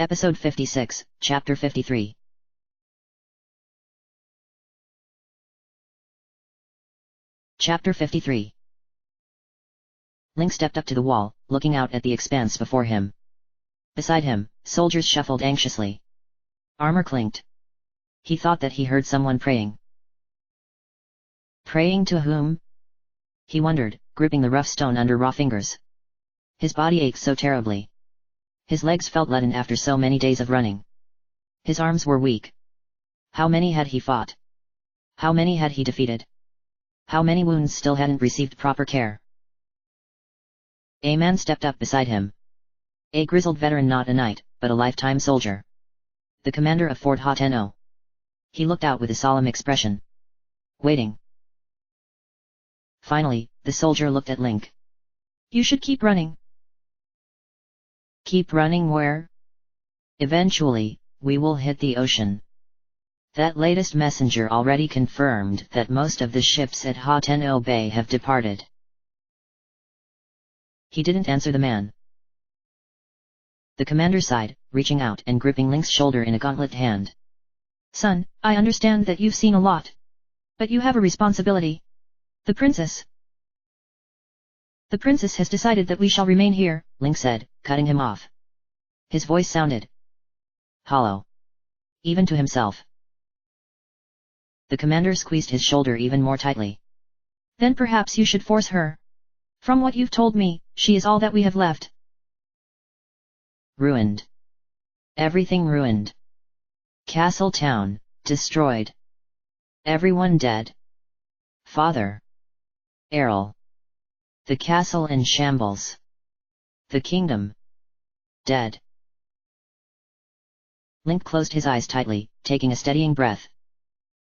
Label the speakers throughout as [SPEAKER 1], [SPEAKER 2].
[SPEAKER 1] Episode 56, Chapter 53. Chapter 53. Link stepped up to the wall, looking out at the expanse before him. Beside him, soldiers shuffled anxiously. Armor clinked. He thought that he heard someone praying. Praying to whom? He wondered, gripping the rough stone under raw fingers. His body ached so terribly. His legs felt leaden after so many days of running. His arms were weak. How many had he fought? How many had he defeated? How many wounds still hadn't received proper care? A man stepped up beside him. A grizzled veteran, not a knight, but a lifetime soldier. The commander of Fort Ha-Ten-O. He looked out with a solemn expression. Waiting. Finally, the soldier looked at Link. You should keep running. Keep running where? Eventually, we will hit the ocean. That latest messenger already confirmed that most of the ships at Ha-Ten-O Bay have departed. He didn't answer the man. The commander sighed, reaching out and gripping Link's shoulder in a gauntlet hand. Son, I understand that you've seen a lot. But you have a responsibility. The princess has decided that we shall remain here, Link said, cutting him off. His voice sounded hollow. Even to himself. The commander squeezed his shoulder even more tightly. Then perhaps you should force her. From what you've told me, she is all that we have left. Ruined. Everything ruined. Castle town, destroyed. Everyone dead. Father. Errol. The castle in shambles. The kingdom. Dead. Link closed his eyes tightly, taking a steadying breath.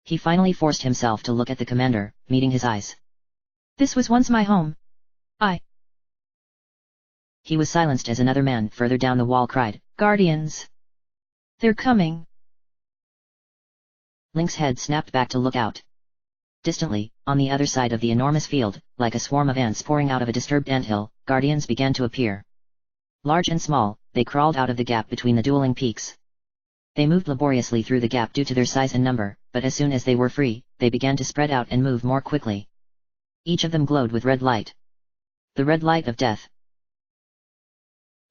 [SPEAKER 1] He finally forced himself to look at the commander, meeting his eyes. This was once my home. He was silenced as another man further down the wall cried, Guardians! They're coming! Link's head snapped back to look out. Distantly, on the other side of the enormous field, like a swarm of ants pouring out of a disturbed anthill, guardians began to appear. Large and small, they crawled out of the gap between the dueling peaks. They moved laboriously through the gap due to their size and number, but as soon as they were free, they began to spread out and move more quickly. Each of them glowed with red light. The red light of death.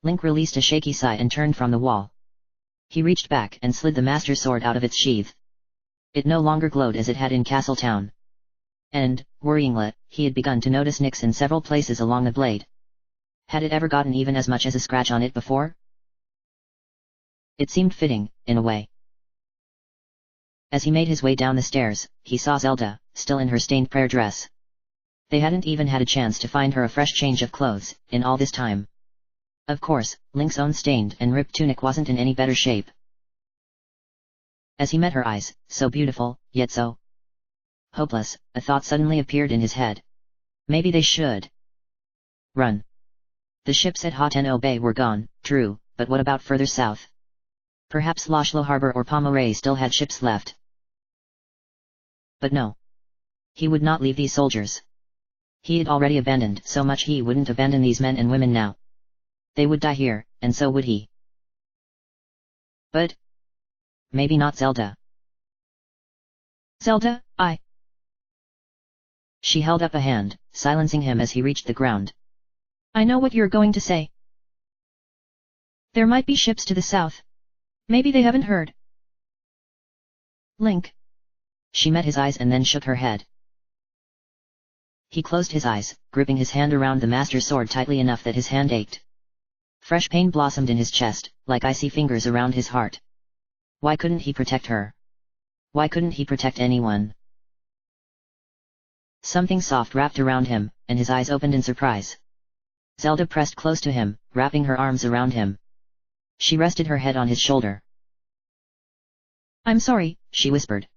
[SPEAKER 1] Link released a shaky sigh and turned from the wall. He reached back and slid the master sword out of its sheath. It no longer glowed as it had in Castle Town. And, worryingly, he had begun to notice nicks in several places along the blade. Had it ever gotten even as much as a scratch on it before? It seemed fitting, in a way. As he made his way down the stairs, he saw Zelda, still in her stained prayer dress. They hadn't even had a chance to find her a fresh change of clothes, in all this time. Of course, Link's own stained and ripped tunic wasn't in any better shape. As he met her eyes, so beautiful, yet so hopeless, a thought suddenly appeared in his head. Maybe they should run. The ships at Ha-Ten-O Bay were gone, true, but what about further south? Perhaps Lashlo Harbor or Pomeray still had ships left. But no. He would not leave these soldiers. He had already abandoned so much, he wouldn't abandon these men and women now. They would die here, and so would he. But maybe not Zelda. Zelda, She held up a hand, silencing him as he reached the ground. I know what you're going to say. There might be ships to the south. Maybe they haven't heard. Link. She met his eyes and then shook her head. He closed his eyes, gripping his hand around the master sword tightly enough that his hand ached. Fresh pain blossomed in his chest, like icy fingers around his heart. Why couldn't he protect her? Why couldn't he protect anyone? Something soft wrapped around him, and his eyes opened in surprise. Zelda pressed close to him, wrapping her arms around him. She rested her head on his shoulder. I'm sorry, she whispered.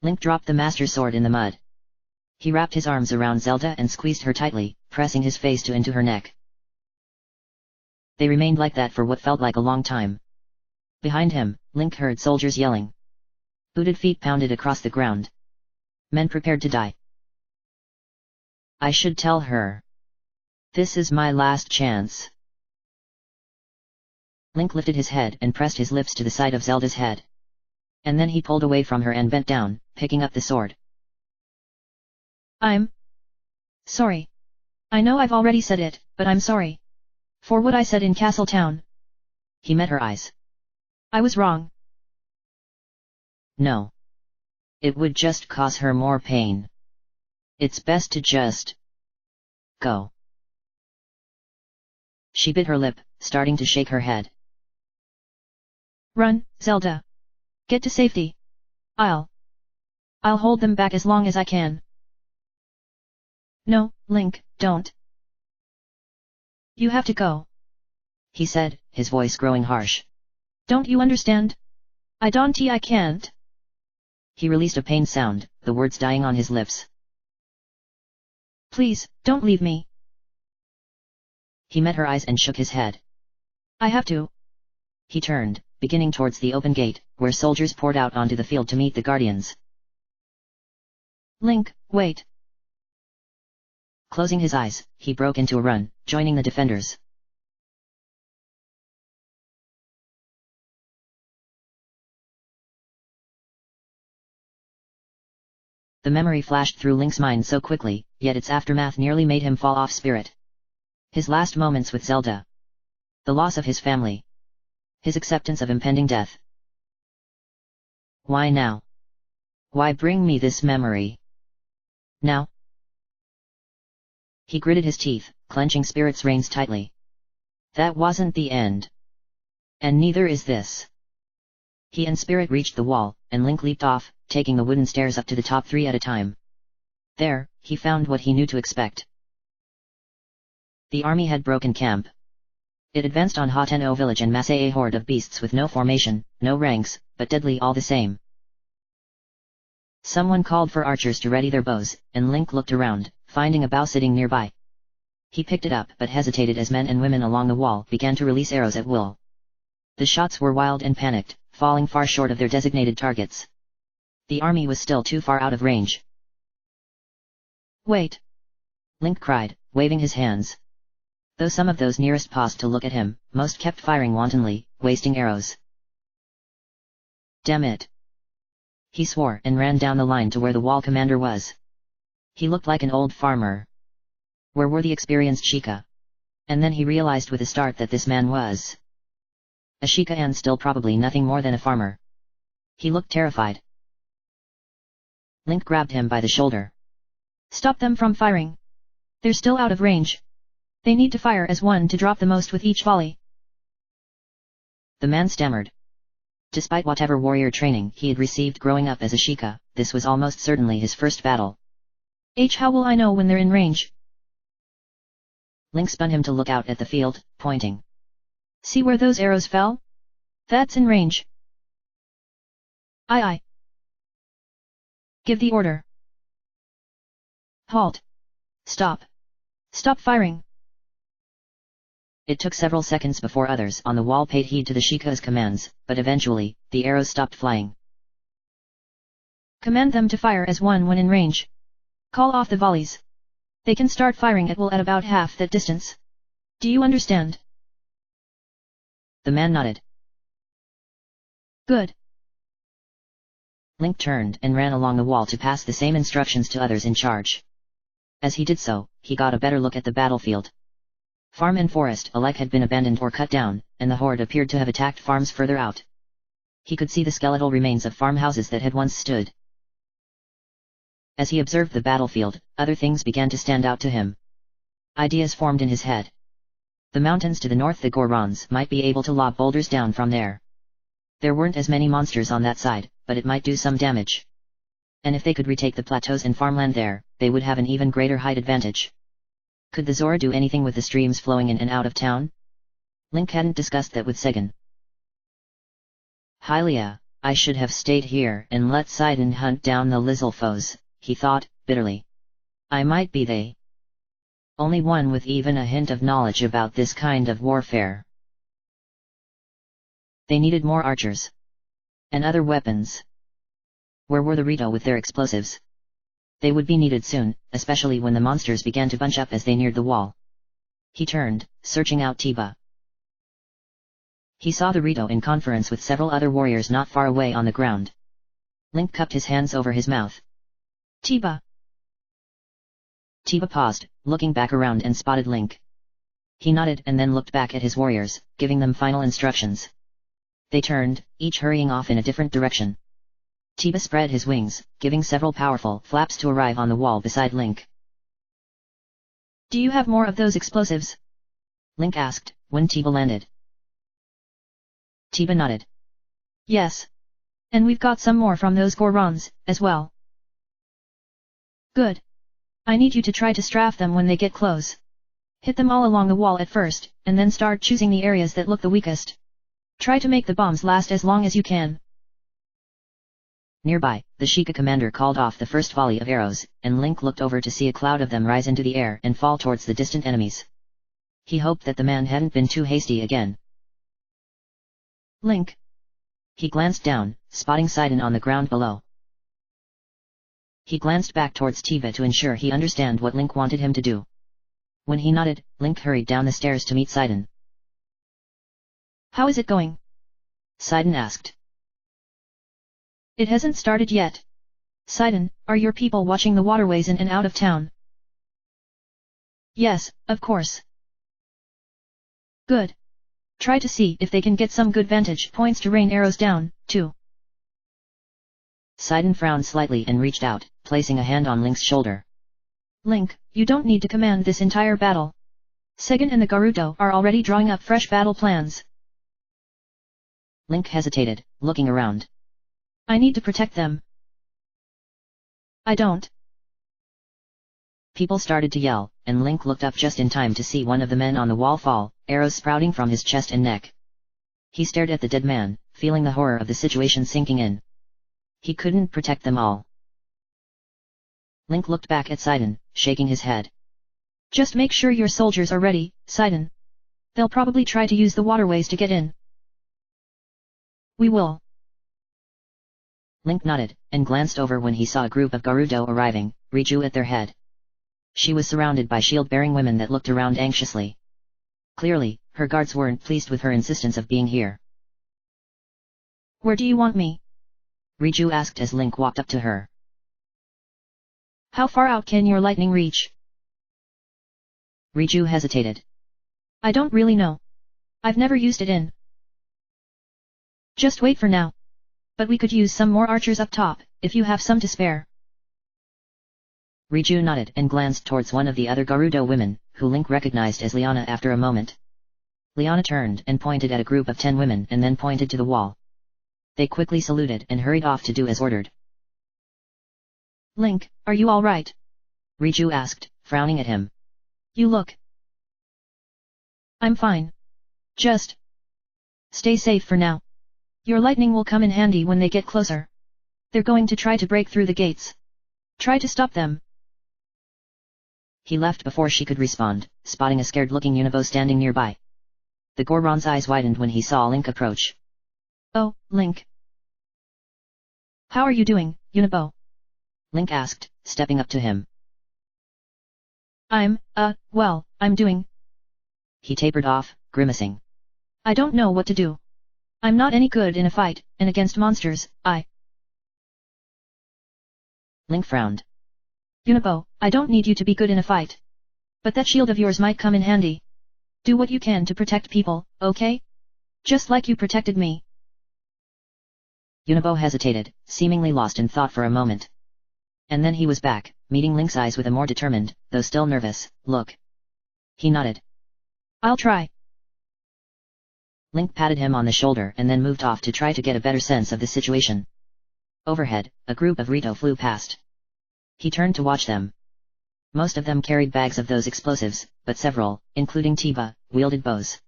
[SPEAKER 1] Link dropped the master sword in the mud. He wrapped his arms around Zelda and squeezed her tightly, pressing his face into her neck. They remained like that for what felt like a long time. Behind him, Link heard soldiers yelling. Booted feet pounded across the ground. Men prepared to die. I should tell her. This is my last chance. Link lifted his head and pressed his lips to the side of Zelda's head. And then he pulled away from her and bent down, picking up the sword.
[SPEAKER 2] I'm sorry. I know I've already said it, but I'm sorry. For what I said in Castletown.
[SPEAKER 1] He met her eyes.
[SPEAKER 2] I was wrong.
[SPEAKER 1] No. It would just cause her more pain. It's best to just go. She bit her lip, starting to shake her head.
[SPEAKER 2] Run, Zelda. Get to safety. I'll hold them back as long as I can. No, Link, don't. You have to go.
[SPEAKER 1] He said, his voice growing harsh.
[SPEAKER 2] Don't you understand? I can't.
[SPEAKER 1] He released a pained sound, the words dying on his lips.
[SPEAKER 2] Please, don't leave me.
[SPEAKER 1] He met her eyes and shook his head.
[SPEAKER 2] I have to.
[SPEAKER 1] He turned, beginning towards the open gate, where soldiers poured out onto the field to meet the guardians.
[SPEAKER 2] Link, wait.
[SPEAKER 1] Closing his eyes, he broke into a run, joining the defenders. The memory flashed through Link's mind so quickly, yet its aftermath nearly made him fall off spirit. His last moments with Zelda. The loss of his family. His acceptance of impending death. Why now? Why bring me this memory? Now? He gritted his teeth, clenching Spirit's reins tightly. That wasn't the end. And neither is this. He and Spirit reached the wall, and Link leaped off, taking the wooden stairs up to the top 3 at a time. There, he found what he knew to expect. The army had broken camp. It advanced on Hateno village and massed a horde of beasts with no formation, no ranks, but deadly all the same. Someone called for archers to ready their bows, and Link looked around, finding a bow sitting nearby. He picked it up but hesitated as men and women along the wall began to release arrows at will. The shots were wild and panicked, falling far short of their designated targets. The army was still too far out of range.
[SPEAKER 2] Wait!
[SPEAKER 1] Link cried, waving his hands. Though some of those nearest paused to look at him, most kept firing wantonly, wasting arrows. Damn it! He swore and ran down the line to where the wall commander was. He looked like an old farmer. Where were the experienced Sheikah? And then he realized with a start that this man was a Sheikah and still probably nothing more than a farmer. He looked terrified. Link grabbed him by the shoulder.
[SPEAKER 2] Stop them from firing. They're still out of range. They need to fire as one to drop the most with each volley.
[SPEAKER 1] The man stammered. Despite whatever warrior training he had received growing up as a Sheikah, this was almost certainly his first battle.
[SPEAKER 2] How will I know when they're in range?
[SPEAKER 1] Link spun him to look out at the field, pointing.
[SPEAKER 2] See where those arrows fell? That's in range. Aye. Give the order. Halt. Stop. Stop firing.
[SPEAKER 1] It took several seconds before others on the wall paid heed to the Sheikah's commands, but eventually, the arrows stopped flying.
[SPEAKER 2] Command them to fire as one when in range. Call off the volleys. They can start firing at will at about half that distance. Do you understand?
[SPEAKER 1] The man nodded.
[SPEAKER 2] Good.
[SPEAKER 1] Link turned and ran along the wall to pass the same instructions to others in charge. As he did so, he got a better look at the battlefield. Farm and forest alike had been abandoned or cut down, and the horde appeared to have attacked farms further out. He could see the skeletal remains of farmhouses that had once stood. As he observed the battlefield, other things began to stand out to him. Ideas formed in his head. The mountains to the north, the Gorons, might be able to lob boulders down from there. There weren't as many monsters on that side, but it might do some damage. And if they could retake the plateaus and farmland there, they would have an even greater height advantage. Could the Zora do anything with the streams flowing in and out of town? Link hadn't discussed that with Segan. Hylia, I should have stayed here and let Sidon hunt down the Lizalfos, he thought, bitterly. I might be the only one with even a hint of knowledge about this kind of warfare. They needed more archers. And other weapons. Where were the Rito with their explosives? They would be needed soon, especially when the monsters began to bunch up as they neared the wall. He turned, searching out Tiba. He saw the Rito in conference with several other warriors not far away on the ground. Link cupped his hands over his mouth.
[SPEAKER 2] Tiba.
[SPEAKER 1] Tiba paused, looking back around and spotted Link. He nodded and then looked back at his warriors, giving them final instructions. They turned, each hurrying off in a different direction. Tiba spread his wings, giving several powerful flaps to arrive on the wall beside Link.
[SPEAKER 2] Do you have more of those explosives?
[SPEAKER 1] Link asked, when Tiba landed. Tiba nodded.
[SPEAKER 2] Yes. And we've got some more from those Gorons, as well. Good. I need you to try to strafe them when they get close. Hit them all along the wall at first, and then start choosing the areas that look the weakest. Try to make the bombs last as long as you can.
[SPEAKER 1] Nearby, the Sheikah commander called off the first volley of arrows, and Link looked over to see a cloud of them rise into the air and fall towards the distant enemies. He hoped that the man hadn't been too hasty again.
[SPEAKER 2] Link.
[SPEAKER 1] He glanced down, spotting Sidon on the ground below. He glanced back towards Tiba to ensure he understood what Link wanted him to do. When he nodded, Link hurried down the stairs to meet Sidon.
[SPEAKER 2] How is it going?
[SPEAKER 1] Sidon asked.
[SPEAKER 2] It hasn't started yet. Sidon, are your people watching the waterways in and out of town? Yes, of course. Good. Try to see if they can get some good vantage points to rain arrows down, too.
[SPEAKER 1] Sidon frowned slightly and reached out, placing a hand on Link's shoulder.
[SPEAKER 2] Link, you don't need to command this entire battle. Segan and the Garuto are already drawing up fresh battle plans.
[SPEAKER 1] Link hesitated, looking around.
[SPEAKER 2] I need to protect them. I don't.
[SPEAKER 1] People started to yell, and Link looked up just in time to see one of the men on the wall fall, arrows sprouting from his chest and neck. He stared at the dead man, feeling the horror of the situation sinking in. He couldn't protect them all. Link looked back at Sidon, shaking his head.
[SPEAKER 2] Just make sure your soldiers are ready, Sidon. They'll probably try to use the waterways to get in. We will.
[SPEAKER 1] Link nodded, and glanced over when he saw a group of Garudo arriving, Riju at their head. She was surrounded by shield-bearing women that looked around anxiously. Clearly, her guards weren't pleased with her insistence of being here.
[SPEAKER 2] Where do you want me?
[SPEAKER 1] Riju asked as Link walked up to her.
[SPEAKER 2] How far out can your lightning reach?
[SPEAKER 1] Riju hesitated.
[SPEAKER 2] I don't really know. I've never used it in. Just wait for now. But we could use some more archers up top, if you have some to spare.
[SPEAKER 1] Riju nodded and glanced towards one of the other Garudo women, who Link recognized as Liana after a moment. Liana turned and pointed at a group of 10 women and then pointed to the wall. They quickly saluted and hurried off to do as ordered.
[SPEAKER 2] Link, are you all right?
[SPEAKER 1] Riju asked, frowning at him.
[SPEAKER 2] You look. I'm fine. Just stay safe for now. Your lightning will come in handy when they get closer. They're going to try to break through the gates. Try to stop them.
[SPEAKER 1] He left before she could respond, spotting a scared-looking Unibo standing nearby. The Goron's eyes widened when he saw Link approach.
[SPEAKER 2] Oh, Link. How are you doing, Unibo?
[SPEAKER 1] Link asked, stepping up to him.
[SPEAKER 2] Well, I'm doing.
[SPEAKER 1] He tapered off, grimacing.
[SPEAKER 2] I don't know what to do. I'm not any good in a fight, and against monsters,
[SPEAKER 1] Link frowned.
[SPEAKER 2] Unibo, I don't need you to be good in a fight. But that shield of yours might come in handy. Do what you can to protect people, okay? Just like you protected me.
[SPEAKER 1] Unibo hesitated, seemingly lost in thought for a moment. And then he was back, meeting Link's eyes with a more determined, though still nervous, look. He nodded.
[SPEAKER 2] I'll try.
[SPEAKER 1] Link patted him on the shoulder and then moved off to try to get a better sense of the situation. Overhead, a group of Rito flew past. He turned to watch them. Most of them carried bags of those explosives, but several, including Tiba, wielded bows.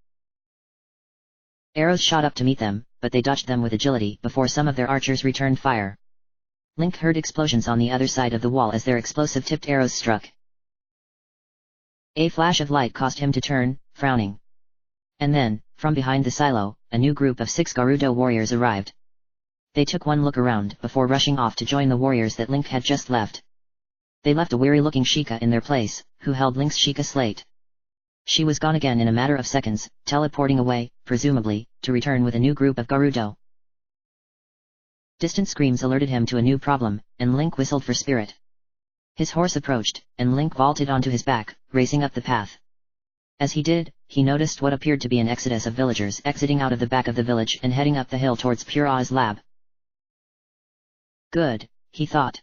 [SPEAKER 1] Arrows shot up to meet them, but they dodged them with agility before some of their archers returned fire. Link heard explosions on the other side of the wall as their explosive-tipped arrows struck. A flash of light caused him to turn, frowning. And then, from behind the silo, a new group of 6 Garudo warriors arrived. They took one look around before rushing off to join the warriors that Link had just left. They left a weary-looking Sheikah in their place, who held Link's Sheikah slate. She was gone again in a matter of seconds, teleporting away, presumably, to return with a new group of Gerudo. Distant screams alerted him to a new problem, and Link whistled for Spirit. His horse approached, and Link vaulted onto his back, racing up the path. As he did, he noticed what appeared to be an exodus of villagers exiting out of the back of the village and heading up the hill towards Pura's lab. Good, he thought.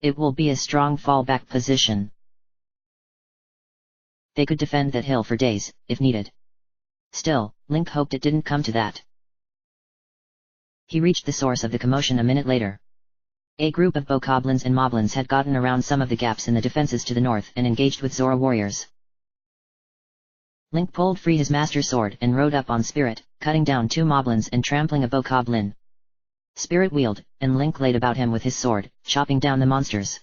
[SPEAKER 1] It will be a strong fallback position. They could defend that hill for days, if needed. Still, Link hoped it didn't come to that. He reached the source of the commotion a minute later. A group of bokoblins and moblins had gotten around some of the gaps in the defenses to the north and engaged with Zora warriors. Link pulled free his master sword and rode up on Spirit, cutting down 2 moblins and trampling a bokoblin. Spirit wheeled, and Link laid about him with his sword, chopping down the monsters.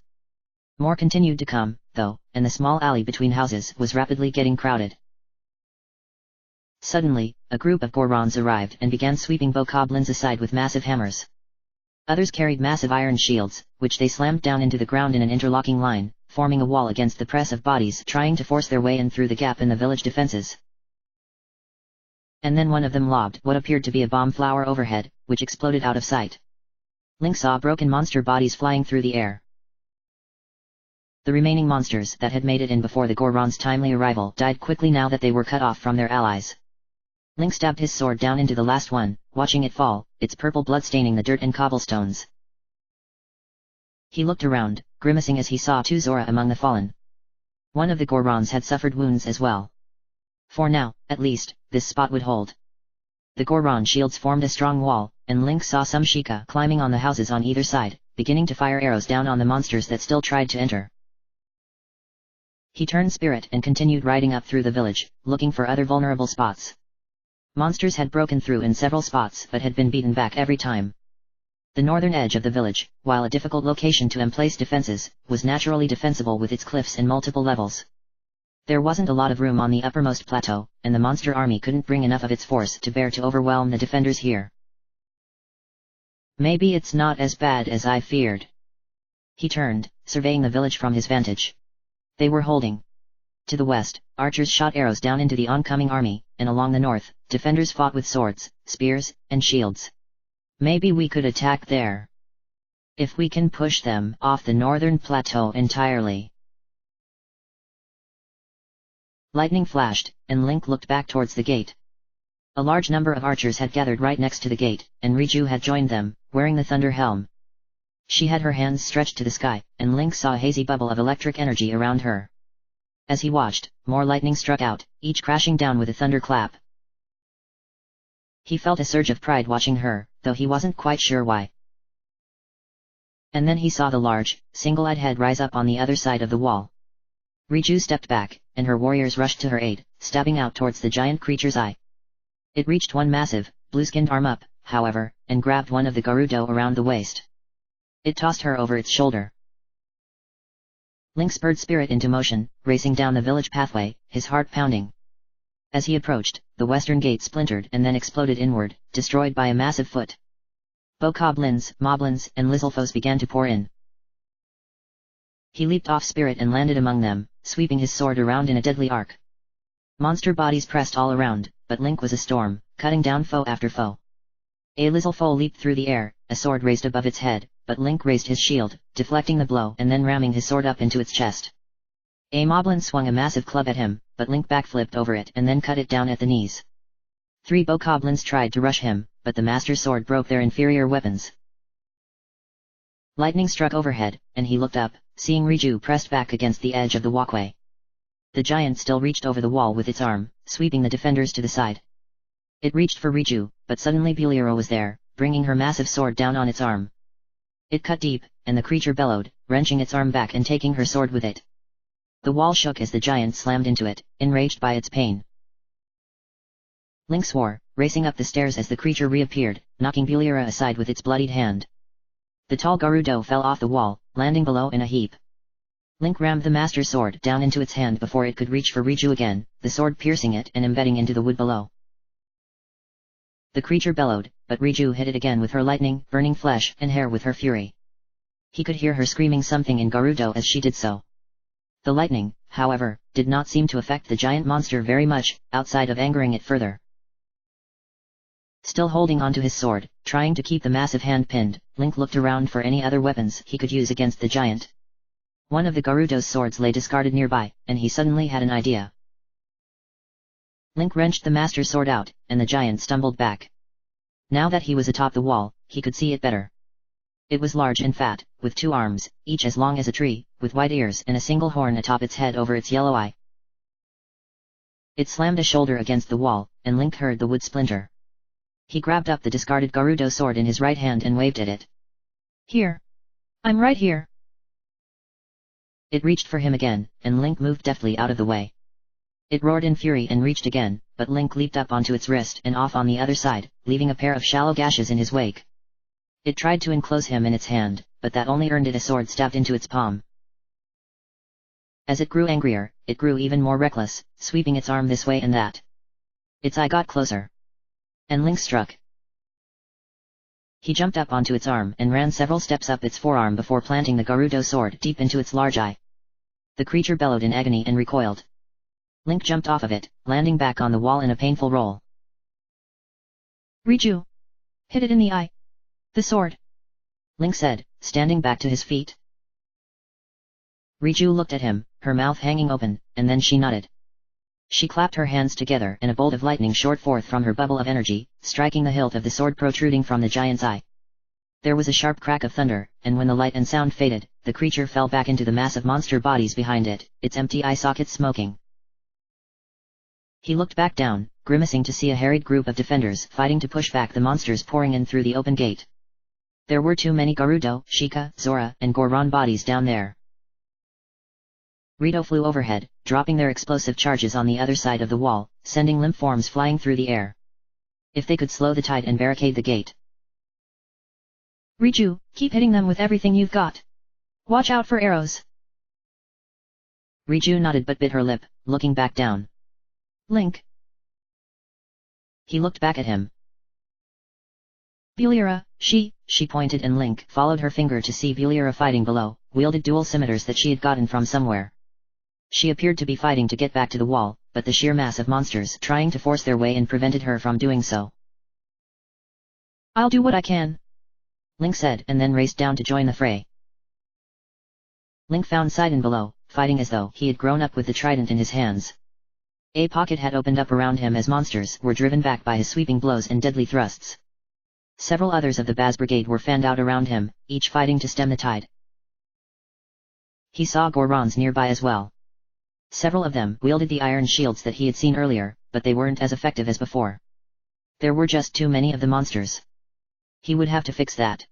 [SPEAKER 1] More continued to come, though, and the small alley between houses was rapidly getting crowded. Suddenly, a group of Gorons arrived and began sweeping bokoblins aside with massive hammers. Others carried massive iron shields, which they slammed down into the ground in an interlocking line, forming a wall against the press of bodies trying to force their way in through the gap in the village defenses. And then one of them lobbed what appeared to be a bomb flower overhead, which exploded out of sight. Link saw broken monster bodies flying through the air. The remaining monsters that had made it in before the Gorons' timely arrival died quickly now that they were cut off from their allies. Link stabbed his sword down into the last one, watching it fall, its purple blood staining the dirt and cobblestones. He looked around, grimacing as he saw 2 Zora among the fallen. One of the Gorons had suffered wounds as well. For now, at least, this spot would hold. The Goron shields formed a strong wall, and Link saw some Sheikah climbing on the houses on either side, beginning to fire arrows down on the monsters that still tried to enter. He turned Spirit and continued riding up through the village, looking for other vulnerable spots. Monsters had broken through in several spots but had been beaten back every time. The northern edge of the village, while a difficult location to emplace defenses, was naturally defensible with its cliffs and multiple levels. There wasn't a lot of room on the uppermost plateau, and the monster army couldn't bring enough of its force to bear to overwhelm the defenders here. Maybe it's not as bad as I feared. He turned, surveying the village from his vantage. They were holding. To the west, archers shot arrows down into the oncoming army, and along the north, defenders fought with swords, spears, and shields. Maybe we could attack there. If we can push them off the northern plateau entirely. Lightning flashed, and Link looked back towards the gate. A large number of archers had gathered right next to the gate, and Riju had joined them, wearing the thunder helm. She had her hands stretched to the sky, and Link saw a hazy bubble of electric energy around her. As he watched, more lightning struck out, each crashing down with a thunderclap. He felt a surge of pride watching her, though he wasn't quite sure why. And then he saw the large, single-eyed head rise up on the other side of the wall. Riju stepped back, and her warriors rushed to her aid, stabbing out towards the giant creature's eye. It reached one massive, blue-skinned arm up, however, and grabbed one of the Gerudo around the waist. It tossed her over its shoulder. Link spurred Spirit into motion, racing down the village pathway, his heart pounding. As he approached, the western gate splintered and then exploded inward, destroyed by a massive foot. Bokoblins, moblins, and Lizalfos began to pour in. He leaped off Spirit and landed among them, sweeping his sword around in a deadly arc. Monster bodies pressed all around, but Link was a storm, cutting down foe after foe. A Lizalfo leaped through the air, a sword raised above its head, but Link raised his shield, deflecting the blow and then ramming his sword up into its chest. A moblin swung a massive club at him, but Link backflipped over it and then cut it down at the knees. 3 bokoblins tried to rush him, but the master sword broke their inferior weapons. Lightning struck overhead, and he looked up, seeing Riju pressed back against the edge of the walkway. The giant still reached over the wall with its arm, sweeping the defenders to the side. It reached for Riju, but suddenly Buliro was there, bringing her massive sword down on its arm. It cut deep, and the creature bellowed, wrenching its arm back and taking her sword with it. The wall shook as the giant slammed into it, enraged by its pain. Link swore, racing up the stairs as the creature reappeared, knocking Buliro aside with its bloodied hand. The tall Gerudo fell off the wall, landing below in a heap. Link rammed the master sword down into its hand before it could reach for Riju again, the sword piercing it and embedding into the wood below. The creature bellowed, but Riju hit it again with her lightning, burning flesh and hair with her fury. He could hear her screaming something in Gerudo as she did so. The lightning, however, did not seem to affect the giant monster very much, outside of angering it further. Still holding onto his sword, trying to keep the massive hand pinned, Link looked around for any other weapons he could use against the giant. One of the Gerudo's swords lay discarded nearby, and he suddenly had an idea. Link wrenched the master sword out, and the giant stumbled back. Now that he was atop the wall, he could see it better. It was large and fat, with 2 arms, each as long as a tree, with white ears and a single horn atop its head over its yellow eye. It slammed a shoulder against the wall, and Link heard the wood splinter. He grabbed up the discarded Gerudo sword in his right hand and waved at it.
[SPEAKER 2] Here. I'm right here.
[SPEAKER 1] It reached for him again, and Link moved deftly out of the way. It roared in fury and reached again, but Link leaped up onto its wrist and off on the other side, leaving a pair of shallow gashes in his wake. It tried to enclose him in its hand, but that only earned it a sword stabbed into its palm. As it grew angrier, it grew even more reckless, sweeping its arm this way and that. Its eye got closer. And Link struck. He jumped up onto its arm and ran several steps up its forearm before planting the Gerudo sword deep into its large eye. The creature bellowed in agony and recoiled. Link jumped off of it, landing back on the wall in a painful roll.
[SPEAKER 2] Riju! Hit it in the eye. The sword.
[SPEAKER 1] Link said, standing back to his feet. Riju looked at him, her mouth hanging open, and then she nodded. She clapped her hands together and a bolt of lightning shot forth from her bubble of energy, striking the hilt of the sword protruding from the giant's eye. There was a sharp crack of thunder, and when the light and sound faded, the creature fell back into the massive monster bodies behind it, its empty eye sockets smoking. He looked back down, grimacing to see a harried group of defenders fighting to push back the monsters pouring in through the open gate. There were too many Gerudo, Sheikah, Zora, and Goron bodies down there. Rito flew overhead, dropping their explosive charges on the other side of the wall, sending limp forms flying through the air. If they could slow the tide and barricade the gate.
[SPEAKER 2] Riju, keep hitting them with everything you've got. Watch out for arrows.
[SPEAKER 1] Riju nodded but bit her lip, looking back down.
[SPEAKER 2] Link.
[SPEAKER 1] He looked back at him.
[SPEAKER 2] Beliera,
[SPEAKER 1] she pointed and Link followed her finger to see Beliera fighting below, wielded dual scimitars that she had gotten from somewhere. She appeared to be fighting to get back to the wall, but the sheer mass of monsters trying to force their way in prevented her from doing so.
[SPEAKER 2] I'll do what I can.
[SPEAKER 1] Link said and then raced down to join the fray. Link found Sidon below, fighting as though he had grown up with the trident in his hands. A pocket had opened up around him as monsters were driven back by his sweeping blows and deadly thrusts. Several others of the Baz Brigade were fanned out around him, each fighting to stem the tide. He saw Gorons nearby as well. Several of them wielded the iron shields that he had seen earlier, but they weren't as effective as before. There were just too many of the monsters. He would have to fix that.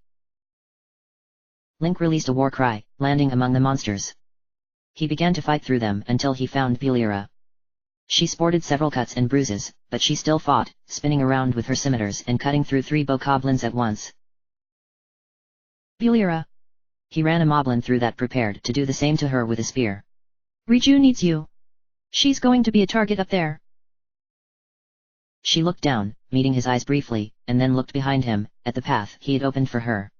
[SPEAKER 1] Link released a war cry, landing among the monsters. He began to fight through them until he found Beliera. She sported several cuts and bruises, but she still fought, spinning around with her scimitars and cutting through 3 bokoblins at once.
[SPEAKER 2] Beliera.
[SPEAKER 1] He ran a moblin through that prepared to do the same to her with a spear.
[SPEAKER 2] Riju needs you. She's going to be a target up there.
[SPEAKER 1] She looked down, meeting his eyes briefly, and then looked behind him, at the path he had opened for her.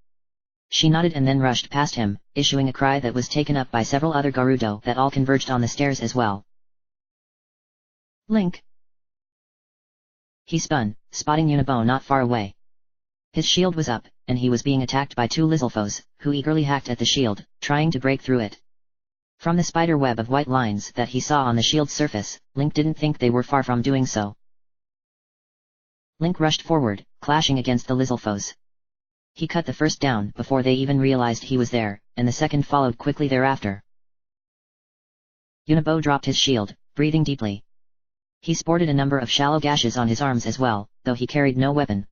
[SPEAKER 1] She nodded and then rushed past him, issuing a cry that was taken up by several other Gerudo that all converged on the stairs as well.
[SPEAKER 2] Link.
[SPEAKER 1] He spun, spotting Unibo not far away. His shield was up, and he was being attacked by 2 Lizalfos, who eagerly hacked at the shield, trying to break through it. From the spider web of white lines that he saw on the shield's surface, Link didn't think they were far from doing so. Link rushed forward, clashing against the Lizalfos. He cut the first down before they even realized he was there, and the second followed quickly thereafter. Unibo dropped his shield, breathing deeply. He sported a number of shallow gashes on his arms as well, though he carried no weapon.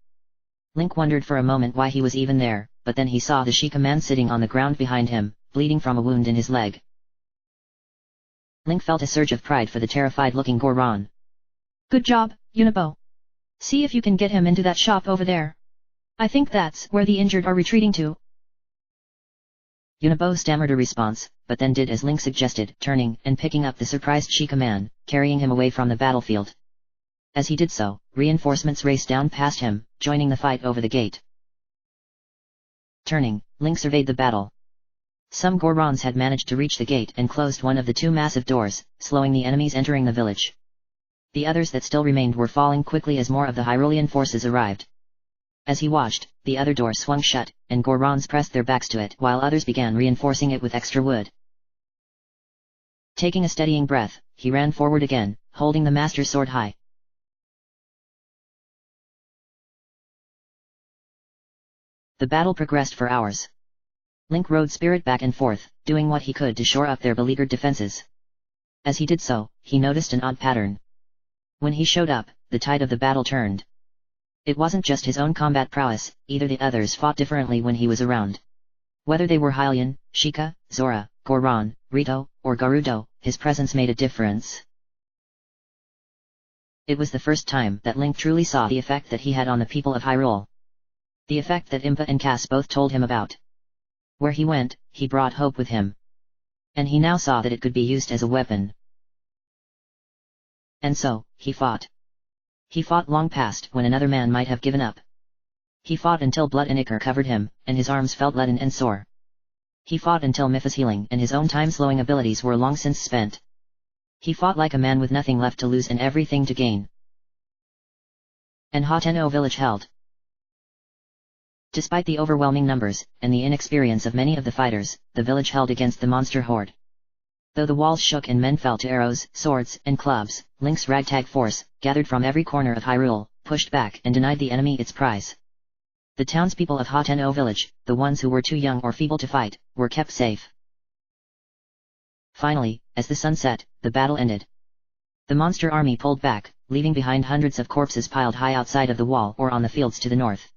[SPEAKER 1] Link wondered for a moment why he was even there, but then he saw the Sheikah man sitting on the ground behind him, bleeding from a wound in his leg. Link felt a surge of pride for the terrified-looking Goron.
[SPEAKER 2] Good job, Unibo. See if you can get him into that shop over there. I think that's where the injured are retreating to.
[SPEAKER 1] Unibo stammered a response, but then did as Link suggested, turning and picking up the surprised Sheikah man, carrying him away from the battlefield. As he did so, reinforcements raced down past him, joining the fight over the gate. Turning, Link surveyed the battle. Some Gorons had managed to reach the gate and closed one of the two massive doors, slowing the enemies entering the village. The others that still remained were falling quickly as more of the Hyrulean forces arrived. As he watched, the other door swung shut, and Gorons pressed their backs to it while others began reinforcing it with extra wood. Taking a steadying breath, he ran forward again, holding the master's sword high. The battle progressed for hours. Link rode Spirit back and forth, doing what he could to shore up their beleaguered defenses. As he did so, he noticed an odd pattern. When he showed up, the tide of the battle turned. It wasn't just his own combat prowess, either the others fought differently when he was around. Whether they were Hylian, Sheikah, Zora, Goron, Rito, or Gerudo, his presence made a difference. It was the first time that Link truly saw the effect that he had on the people of Hyrule. The effect that Impa and Cass both told him about. Where he went, he brought hope with him. And he now saw that it could be used as a weapon. And so, he fought. He fought long past when another man might have given up. He fought until blood and ichor covered him, and his arms felt leaden and sore. He fought until Mipha's healing and his own time-slowing abilities were long since spent. He fought like a man with nothing left to lose and everything to gain. And Hateno village held. Despite the overwhelming numbers, and the inexperience of many of the fighters, the village held against the monster horde. Though the walls shook and men fell to arrows, swords, and clubs, Link's ragtag force, gathered from every corner of Hyrule, pushed back and denied the enemy its prize. The townspeople of Hateno village, the ones who were too young or feeble to fight, were kept safe. Finally, as the sun set, the battle ended. The monster army pulled back, leaving behind hundreds of corpses piled high outside of the wall or on the fields to the north.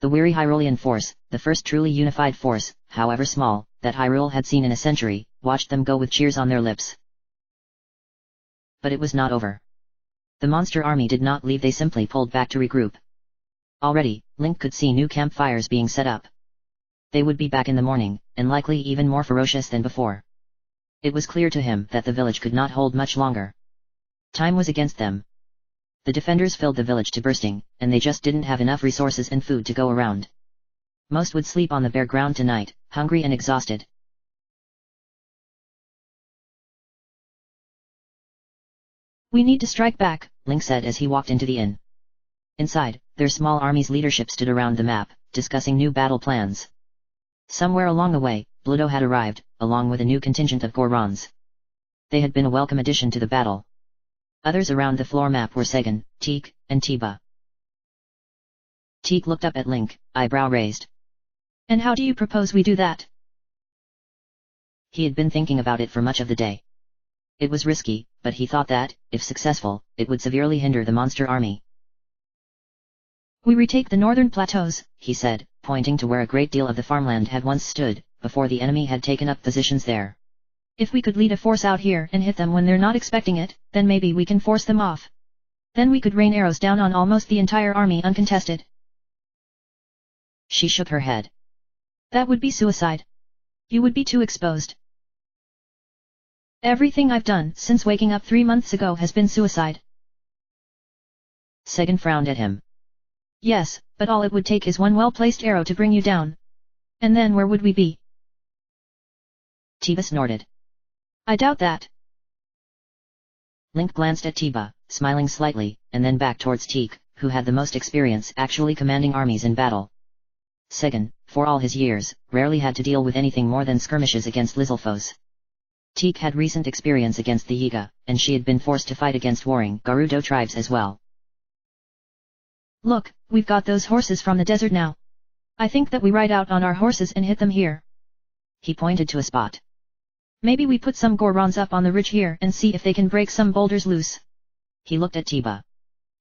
[SPEAKER 1] The weary Hyrulean force, the first truly unified force, however small, that Hyrule had seen in a century, watched them go with cheers on their lips. But it was not over. The monster army did not leave, they simply pulled back to regroup. Already, Link could see new campfires being set up. They would be back in the morning, and likely even more ferocious than before. It was clear to him that the village could not hold much longer. Time was against them. The defenders filled the village to bursting, and they just didn't have enough resources and food to go around. Most would sleep on the bare ground tonight, hungry and exhausted.
[SPEAKER 2] We need to strike back,
[SPEAKER 1] Link said as he walked into the inn. Inside, their small army's leadership stood around the map, discussing new battle plans. Somewhere along the way, Bluto had arrived, along with a new contingent of Gorons. They had been a welcome addition to the battle. Others around the floor map were Segan, Teak, and Tiba. Teak looked up at Link, eyebrow raised.
[SPEAKER 2] And how do you propose we do that?
[SPEAKER 1] He had been thinking about it for much of the day. It was risky, but he thought that, if successful, it would severely hinder the monster army.
[SPEAKER 2] We retake the northern plateaus,
[SPEAKER 1] he said, pointing to where a great deal of the farmland had once stood, before the enemy had taken up positions there.
[SPEAKER 2] If we could lead a force out here and hit them when they're not expecting it, then maybe we can force them off. Then we could rain arrows down on almost the entire army uncontested.
[SPEAKER 1] She shook her head.
[SPEAKER 2] That would be suicide. You would be too exposed. Everything I've done since waking up 3 months ago has been suicide.
[SPEAKER 1] Segan frowned at him.
[SPEAKER 2] Yes, but all it would take is one well-placed arrow to bring you down. And then where would we be?
[SPEAKER 1] Tiba snorted.
[SPEAKER 2] I doubt that.
[SPEAKER 1] Link glanced at Tiba, smiling slightly, and then back towards Teak, who had the most experience actually commanding armies in battle. Segan, for all his years, rarely had to deal with anything more than skirmishes against Lizalfos. Teak had recent experience against the Yiga, and she had been forced to fight against warring Gerudo tribes as well.
[SPEAKER 2] Look, we've got those horses from the desert now. I think that we ride out on our horses and hit them here.
[SPEAKER 1] He pointed to a spot.
[SPEAKER 2] Maybe we put some Gorons up on the ridge here and see if they can break some boulders loose.
[SPEAKER 1] He looked at Tiba.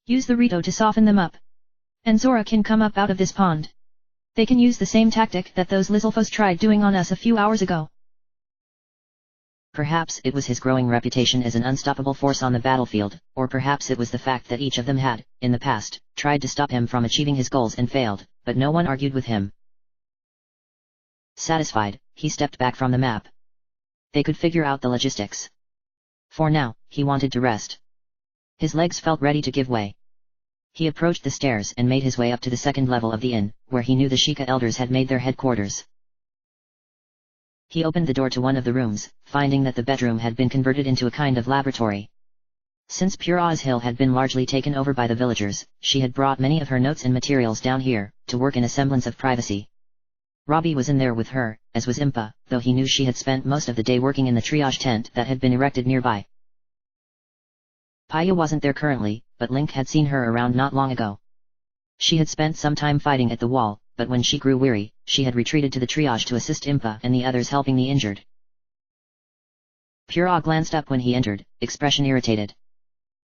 [SPEAKER 2] Use the Rito to soften them up. And Zora can come up out of this pond. They can use the same tactic that those Lizalfos tried doing on us a few hours ago.
[SPEAKER 1] Perhaps it was his growing reputation as an unstoppable force on the battlefield, or perhaps it was the fact that each of them had, in the past, tried to stop him from achieving his goals and failed, but no one argued with him. Satisfied, he stepped back from the map. They could figure out the logistics. For now, he wanted to rest. His legs felt ready to give way. He approached the stairs and made his way up to the second level of the inn, where he knew the Sheikah elders had made their headquarters. He opened the door to one of the rooms, finding that the bedroom had been converted into a kind of laboratory. Since Pure Oz Hill had been largely taken over by the villagers, she had brought many of her notes and materials down here, to work in a semblance of privacy. Robbie was in there with her, as was Impa, though he knew she had spent most of the day working in the triage tent that had been erected nearby. Paya wasn't there currently, but Link had seen her around not long ago. She had spent some time fighting at the wall, but when she grew weary, she had retreated to the triage to assist Impa and the others helping the injured. Pura glanced up when he entered, expression irritated.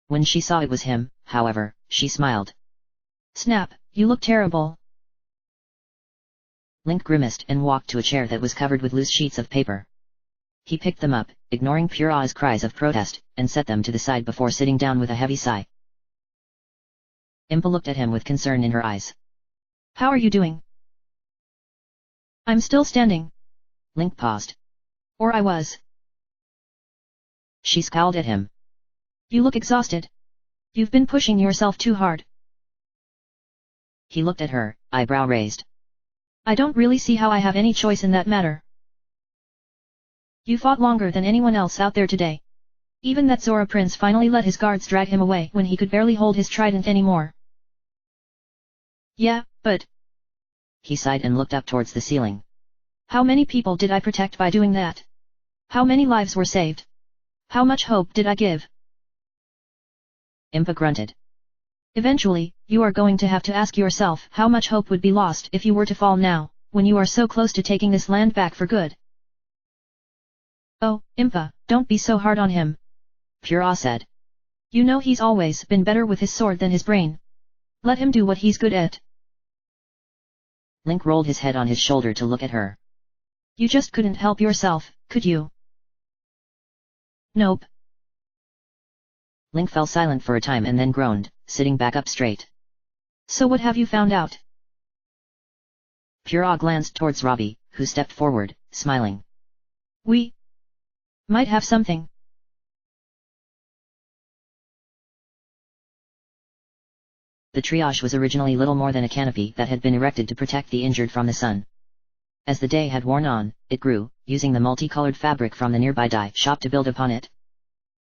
[SPEAKER 1] When she saw it was him, however, she smiled.
[SPEAKER 2] Snap, you look terrible.
[SPEAKER 1] Link grimaced and walked to a chair that was covered with loose sheets of paper. He picked them up, ignoring Pura's cries of protest, and set them to the side before sitting down with a heavy sigh. Impa looked at him with concern in her eyes.
[SPEAKER 2] How are you doing? I'm still standing.
[SPEAKER 1] Link paused.
[SPEAKER 2] Or I was.
[SPEAKER 1] She scowled at him.
[SPEAKER 2] You look exhausted. You've been pushing yourself too hard.
[SPEAKER 1] He looked at her, eyebrow raised.
[SPEAKER 2] I don't really see how I have any choice in that matter. You fought longer than anyone else out there today. Even that Zora prince finally let his guards drag him away when he could barely hold his trident anymore. Yeah, but...
[SPEAKER 1] He sighed and looked up towards the ceiling.
[SPEAKER 2] How many people did I protect by doing that? How many lives were saved? How much hope did I give?
[SPEAKER 1] Impa grunted.
[SPEAKER 2] Eventually, you are going to have to ask yourself how much hope would be lost if you were to fall now, when you are so close to taking this land back for good. Oh, Impa, don't be so hard on him.
[SPEAKER 1] Pura said.
[SPEAKER 2] You know he's always been better with his sword than his brain. Let him do what he's good at.
[SPEAKER 1] Link rolled his head on his shoulder to look at her.
[SPEAKER 2] You just couldn't help yourself, could you? Nope.
[SPEAKER 1] Link fell silent for a time and then groaned, sitting back up straight.
[SPEAKER 2] So what have you found out?
[SPEAKER 1] Pura glanced towards Robbie, who stepped forward, smiling.
[SPEAKER 2] We might have something.
[SPEAKER 1] The triage was originally little more than a canopy that had been erected to protect the injured from the sun. As the day had worn on, it grew, using the multicolored fabric from the nearby dye shop to build upon it.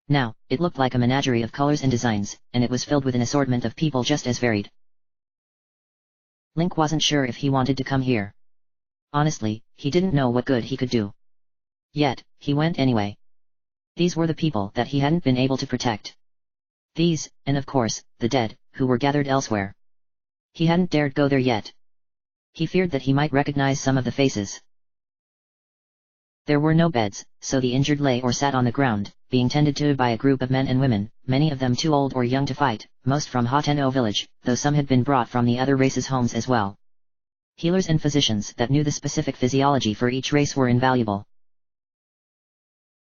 [SPEAKER 1] Now, it looked like a menagerie of colors and designs, and it was filled with an assortment of people just as varied. Link wasn't sure if he wanted to come here. Honestly, he didn't know what good he could do. Yet, he went anyway. These were the people that he hadn't been able to protect. These, and of course, the dead, who were gathered elsewhere. He hadn't dared go there yet. He feared that he might recognize some of the faces. There were no beds, so the injured lay or sat on the ground, being tended to by a group of men and women, many of them too old or young to fight, most from Hateno village, though some had been brought from the other races' homes as well. Healers and physicians that knew the specific physiology for each race were invaluable.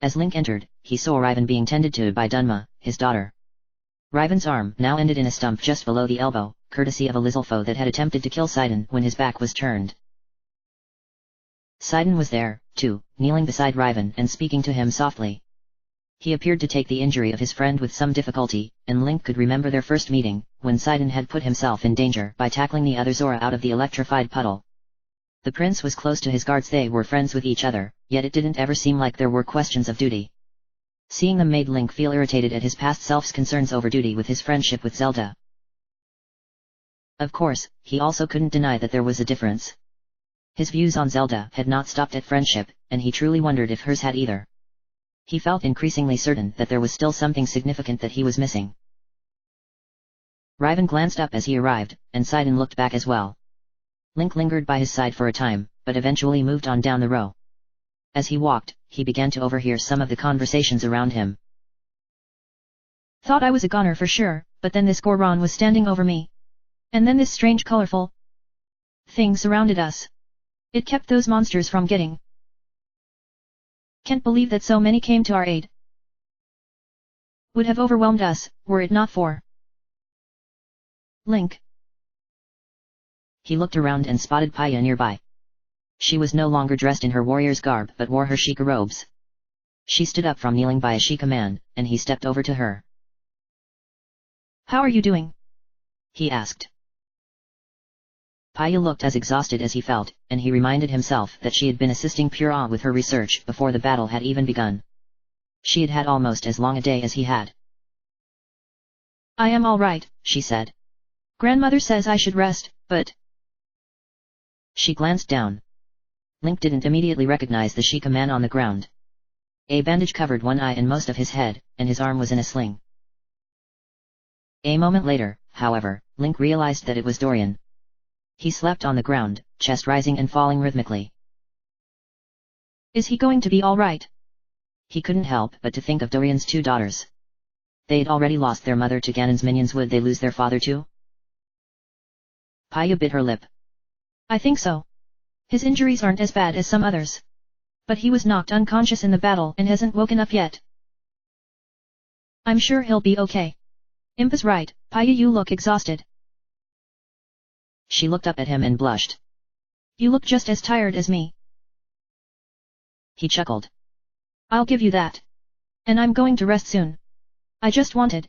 [SPEAKER 1] As Link entered, he saw Riven being tended to by Dunma, his daughter. Riven's arm now ended in a stump just below the elbow, courtesy of a Lizalfo that had attempted to kill Sidon when his back was turned. Sidon was there, too, kneeling beside Riven and speaking to him softly. He appeared to take the injury of his friend with some difficulty, and Link could remember their first meeting, when Sidon had put himself in danger by tackling the other Zora out of the electrified puddle. The prince was close to his guards, they were friends with each other, yet it didn't ever seem like there were questions of duty. Seeing them made Link feel irritated at his past self's concerns over duty with his friendship with Zelda. Of course, he also couldn't deny that there was a difference. His views on Zelda had not stopped at friendship, and he truly wondered if hers had either. He felt increasingly certain that there was still something significant that he was missing. Riven glanced up as he arrived, and Sidon looked back as well. Link lingered by his side for a time, but eventually moved on down the row. As he walked, he began to overhear some of the conversations around him.
[SPEAKER 2] Thought I was a goner for sure, but then this Goron was standing over me. And then this strange colorful thing surrounded us. It kept those monsters from getting. Can't believe that so many came to our aid. Would have overwhelmed us, were it not for Link.
[SPEAKER 1] He looked around and spotted Paya nearby. She was no longer dressed in her warrior's garb but wore her Sheikah robes. She stood up from kneeling by a Sheikah man, and he stepped over to her.
[SPEAKER 2] How are you doing?
[SPEAKER 1] He asked. Paya looked as exhausted as he felt, and he reminded himself that she had been assisting Pura with her research before the battle had even begun. She had had almost as long a day as he had.
[SPEAKER 2] I am all right, she said. Grandmother says I should rest, but...
[SPEAKER 1] She glanced down. Link didn't immediately recognize the Sheikah man on the ground. A bandage covered one eye and most of his head, and his arm was in a sling. A moment later, however, Link realized that it was Dorian. He slept on the ground, chest rising and falling rhythmically.
[SPEAKER 2] Is he going to be all right?
[SPEAKER 1] He couldn't help but to think of Dorian's 2 daughters. They'd already lost their mother to Ganon's minions, would they lose their father too? Paya bit her lip.
[SPEAKER 2] I think so. His injuries aren't as bad as some others. But he was knocked unconscious in the battle and hasn't woken up yet. I'm sure he'll be okay. Impa's right, Paya, you look exhausted.
[SPEAKER 1] She looked up at him and blushed.
[SPEAKER 2] You look just as tired as me.
[SPEAKER 1] He chuckled.
[SPEAKER 2] I'll give you that. And I'm going to rest soon. I just wanted.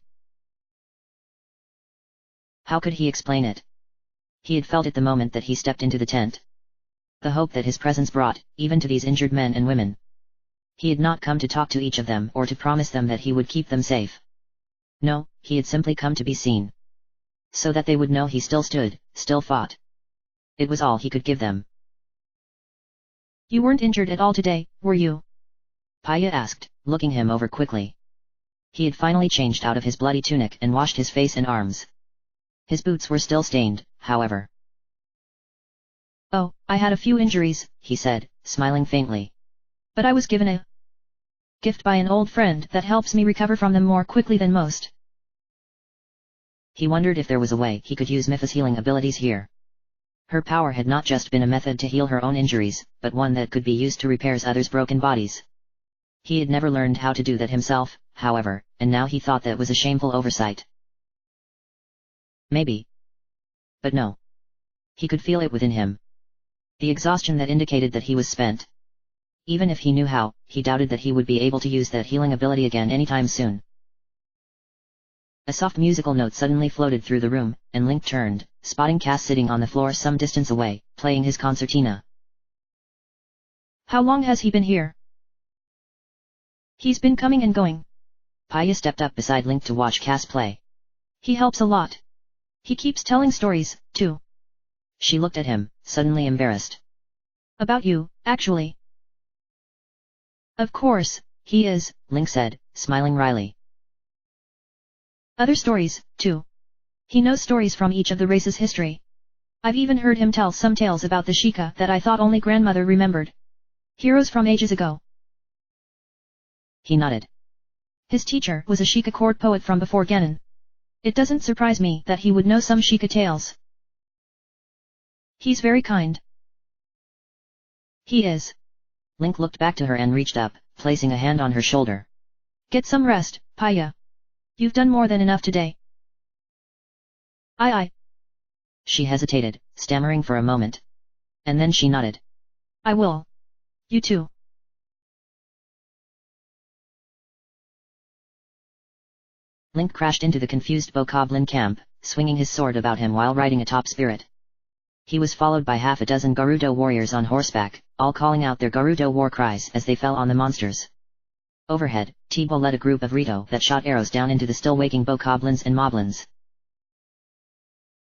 [SPEAKER 1] How could he explain it? He had felt it the moment that he stepped into the tent. The hope that his presence brought, even to these injured men and women. He had not come to talk to each of them or to promise them that he would keep them safe. No, he had simply come to be seen. So that they would know he still stood, still fought. It was all he could give them.
[SPEAKER 2] You weren't injured at all today, were you?
[SPEAKER 1] Paya asked, looking him over quickly. He had finally changed out of his bloody tunic and washed his face and arms. His boots were still stained, however.
[SPEAKER 2] Oh, I had a few injuries,
[SPEAKER 1] he said, smiling faintly.
[SPEAKER 2] But I was given a gift by an old friend that helps me recover from them more quickly than most.
[SPEAKER 1] He wondered if there was a way he could use Mipha's healing abilities here. Her power had not just been a method to heal her own injuries, but one that could be used to repair others' broken bodies. He had never learned how to do that himself, however, and now he thought that was a shameful oversight. Maybe. But no. He could feel it within him. The exhaustion that indicated that he was spent. Even if he knew how, he doubted that he would be able to use that healing ability again anytime soon. A soft musical note suddenly floated through the room, and Link turned, spotting Cass sitting on the floor some distance away, playing his concertina.
[SPEAKER 2] How long has he been here? He's been coming and going.
[SPEAKER 1] Paya stepped up beside Link to watch Cass play.
[SPEAKER 2] He helps a lot. He keeps telling stories, too.
[SPEAKER 1] She looked at him, suddenly embarrassed.
[SPEAKER 2] About you, actually. Of course, he is,
[SPEAKER 1] Link said, smiling wryly.
[SPEAKER 2] Other stories, too. He knows stories from each of the race's history. I've even heard him tell some tales about the Sheikah that I thought only grandmother remembered. Heroes from ages ago.
[SPEAKER 1] He nodded.
[SPEAKER 2] His teacher was a Sheikah court poet from before Ganon. It doesn't surprise me that he would know some Sheikah tales. He's very kind. He is.
[SPEAKER 1] Link looked back to her and reached up, placing a hand on her shoulder.
[SPEAKER 2] Get some rest, Paya. You've done more than enough today. I.
[SPEAKER 1] She hesitated, stammering for a moment. And then she nodded.
[SPEAKER 2] I will. You too.
[SPEAKER 1] Link crashed into the confused Bokoblin camp, swinging his sword about him while riding atop Spirit. He was followed by half a dozen Gerudo warriors on horseback, all calling out their Gerudo war cries as they fell on the monsters. Overhead, Tibo led a group of Rito that shot arrows down into the still-waking Bokoblins and Moblins.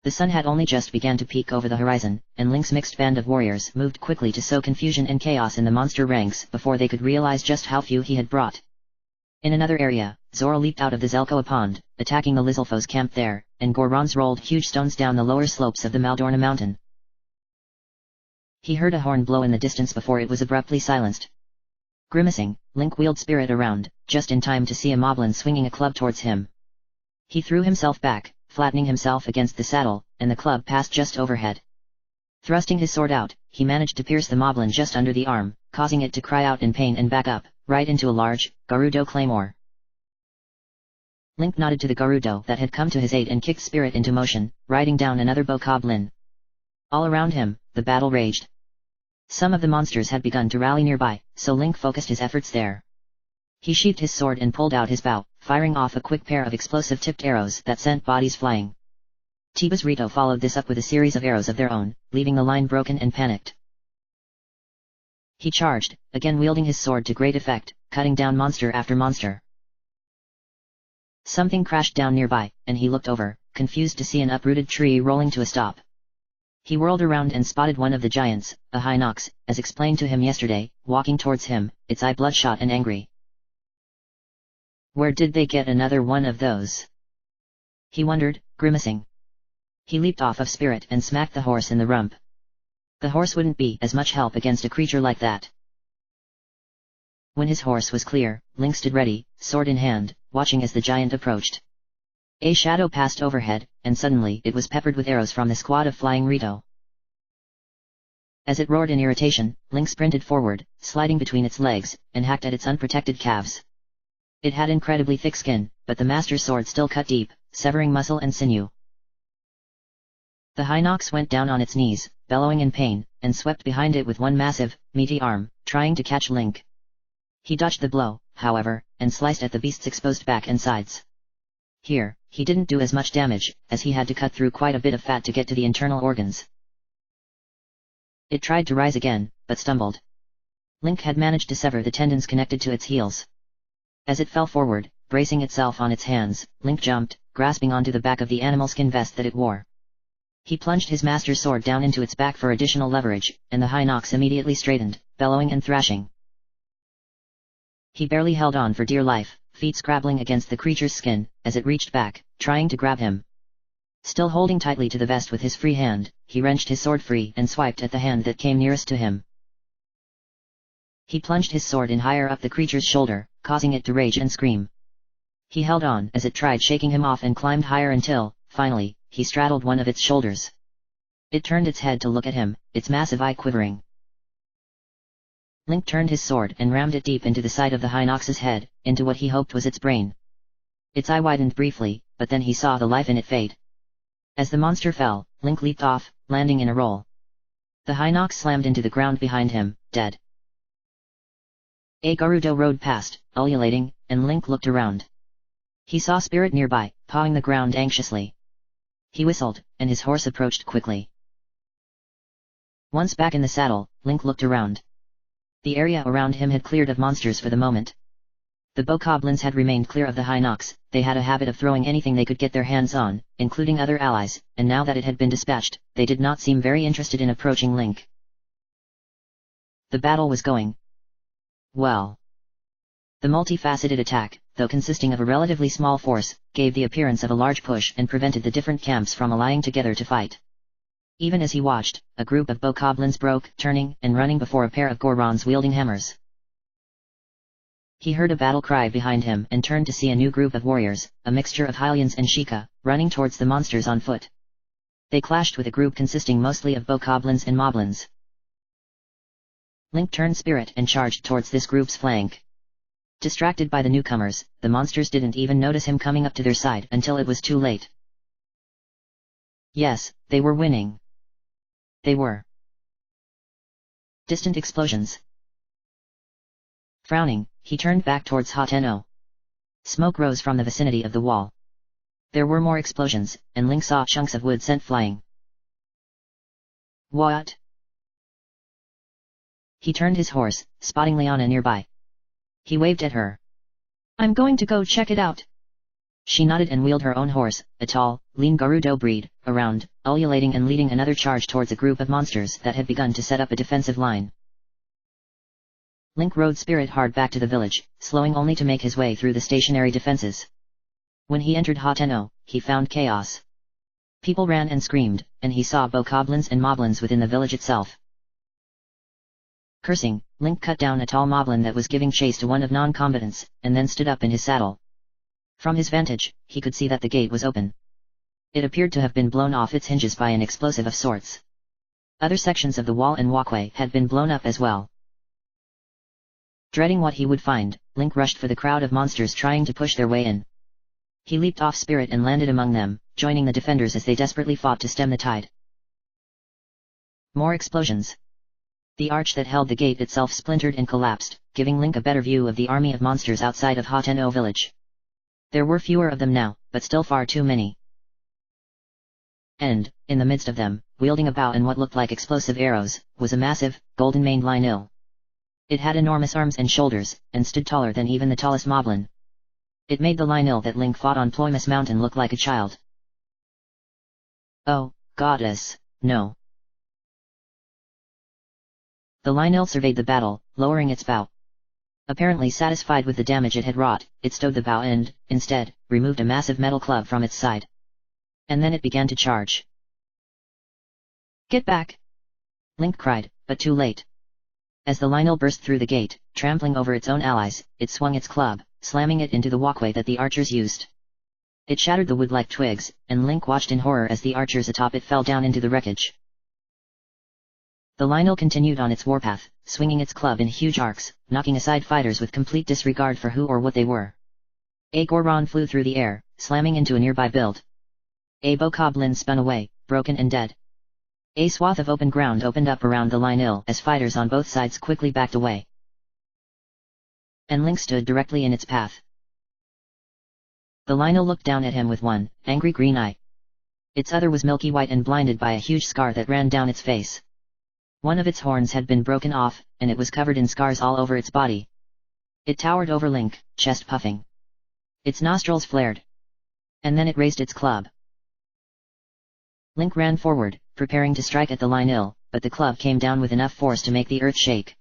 [SPEAKER 1] The sun had only just begun to peek over the horizon, and Link's mixed band of warriors moved quickly to sow confusion and chaos in the monster ranks before they could realize just how few he had brought. In another area, Zoro leaped out of the Zelkoa pond, attacking the Lizalfos camp there, and Gorons rolled huge stones down the lower slopes of the Maldorna mountain. He heard a horn blow in the distance before it was abruptly silenced. Grimacing, Link wheeled Spirit around, just in time to see a Moblin swinging a club towards him. He threw himself back, flattening himself against the saddle, and the club passed just overhead. Thrusting his sword out, he managed to pierce the Moblin just under the arm, causing it to cry out in pain and back up, right into a large, Gerudo claymore. Link nodded to the Gerudo that had come to his aid and kicked Spirit into motion, riding down another Bokoblin. All around him, the battle raged. Some of the monsters had begun to rally nearby, so Link focused his efforts there. He sheathed his sword and pulled out his bow, firing off a quick pair of explosive-tipped arrows that sent bodies flying. Tiba's Rito followed this up with a series of arrows of their own, leaving the line broken and panicked. He charged, again wielding his sword to great effect, cutting down monster after monster. Something crashed down nearby, and he looked over, confused to see an uprooted tree rolling to a stop. He whirled around and spotted one of the giants, a Hinox, as explained to him yesterday, walking towards him, its eye bloodshot and angry. Where did they get another one of those? He wondered, grimacing. He leaped off of Spirit and smacked the horse in the rump. The horse wouldn't be as much help against a creature like that. When his horse was clear, Link stood ready, sword in hand, watching as the giant approached. A shadow passed overhead, and suddenly it was peppered with arrows from the squad of flying Rito. As it roared in irritation, Link sprinted forward, sliding between its legs, and hacked at its unprotected calves. It had incredibly thick skin, but the master's sword still cut deep, severing muscle and sinew. The Hinox went down on its knees, bellowing in pain, and swept behind it with one massive, meaty arm, trying to catch Link. He dodged the blow, however, and sliced at the beast's exposed back and sides. Here, he didn't do as much damage, as he had to cut through quite a bit of fat to get to the internal organs. It tried to rise again, but stumbled. Link had managed to sever the tendons connected to its heels. As it fell forward, bracing itself on its hands, Link jumped, grasping onto the back of the animal skin vest that it wore. He plunged his master's sword down into its back for additional leverage, and the Hinox immediately straightened, bellowing and thrashing. He barely held on for dear life, feet scrabbling against the creature's skin, as it reached back, trying to grab him. Still holding tightly to the vest with his free hand, he wrenched his sword free and swiped at the hand that came nearest to him. He plunged his sword in higher up the creature's shoulder, causing it to rage and scream. He held on as it tried shaking him off and climbed higher until, finally, he straddled one of its shoulders. It turned its head to look at him, its massive eye quivering. Link turned his sword and rammed it deep into the side of the Hinox's head, into what he hoped was its brain. Its eye widened briefly, but then he saw the life in it fade. As the monster fell, Link leaped off, landing in a roll. The Hinox slammed into the ground behind him, dead. A Gerudo rode past, ululating, and Link looked around. He saw Spirit nearby, pawing the ground anxiously. He whistled, and his horse approached quickly. Once back in the saddle, Link looked around. The area around him had cleared of monsters for the moment. The bokoblins had remained clear of the Hinox. They had a habit of throwing anything they could get their hands on, including other allies, and now that it had been dispatched, they did not seem very interested in approaching Link. The battle was going well. The multifaceted attack, though consisting of a relatively small force, gave the appearance of a large push and prevented the different camps from allying together to fight. Even as he watched, a group of bokoblins broke, turning and running before a pair of Gorons wielding hammers. He heard a battle cry behind him and turned to see a new group of warriors, a mixture of Hylians and Sheikah, running towards the monsters on foot. They clashed with a group consisting mostly of bokoblins and moblins. Link turned Spirit and charged towards this group's flank. Distracted by the newcomers, the monsters didn't even notice him coming up to their side until it was too late. Yes, they were winning. They were. Distant explosions. Frowning, he turned back towards Hateno. Smoke rose from the vicinity of the wall. There were more explosions, and Link saw chunks of wood sent flying. What? He turned his horse, spotting Liana nearby. He waved at her.
[SPEAKER 2] I'm going to go check it out.
[SPEAKER 1] She nodded and wheeled her own horse, a tall, lean Gerudo breed, around, ululating and leading another charge towards a group of monsters that had begun to set up a defensive line. Link rode Spirit hard back to the village, slowing only to make his way through the stationary defenses. When he entered Hateno, he found chaos. People ran and screamed, and he saw bokoblins and moblins within the village itself. Cursing, Link cut down a tall moblin that was giving chase to one of non-combatants, and then stood up in his saddle. From his vantage, he could see that the gate was open. It appeared to have been blown off its hinges by an explosive of sorts. Other sections of the wall and walkway had been blown up as well. Dreading what he would find, Link rushed for the crowd of monsters trying to push their way in. He leaped off Spirit and landed among them, joining the defenders as they desperately fought to stem the tide. More explosions. The arch that held the gate itself splintered and collapsed, giving Link a better view of the army of monsters outside of Hateno village. There were fewer of them now, but still far too many. And, in the midst of them, wielding a bow and what looked like explosive arrows, was a massive, golden-maned Lynel. It had enormous arms and shoulders, and stood taller than even the tallest moblin. It made the Lynel that Link fought on Ploymus Mountain look like a child. Oh, goddess, no. The Lynel surveyed the battle, lowering its bow. Apparently satisfied with the damage it had wrought, it stowed the bow and, instead, removed a massive metal club from its side. And then it began to charge.
[SPEAKER 2] Get back!
[SPEAKER 1] Link cried, but too late. As the Lynel burst through the gate, trampling over its own allies, it swung its club, slamming it into the walkway that the archers used. It shattered the wood like twigs, and Link watched in horror as the archers atop it fell down into the wreckage. The Lynel continued on its warpath, swinging its club in huge arcs, knocking aside fighters with complete disregard for who or what they were. A Goron flew through the air, slamming into a nearby build. A bokoblin spun away, broken and dead. A swath of open ground opened up around the Lynel as fighters on both sides quickly backed away. And Link stood directly in its path. The Lynel looked down at him with one angry green eye. Its other was milky white and blinded by a huge scar that ran down its face. One of its horns had been broken off, and it was covered in scars all over its body. It towered over Link, chest puffing. Its nostrils flared. And then it raised its club. Link ran forward, preparing to strike at the Lynel, but the club came down with enough force to make the earth shake.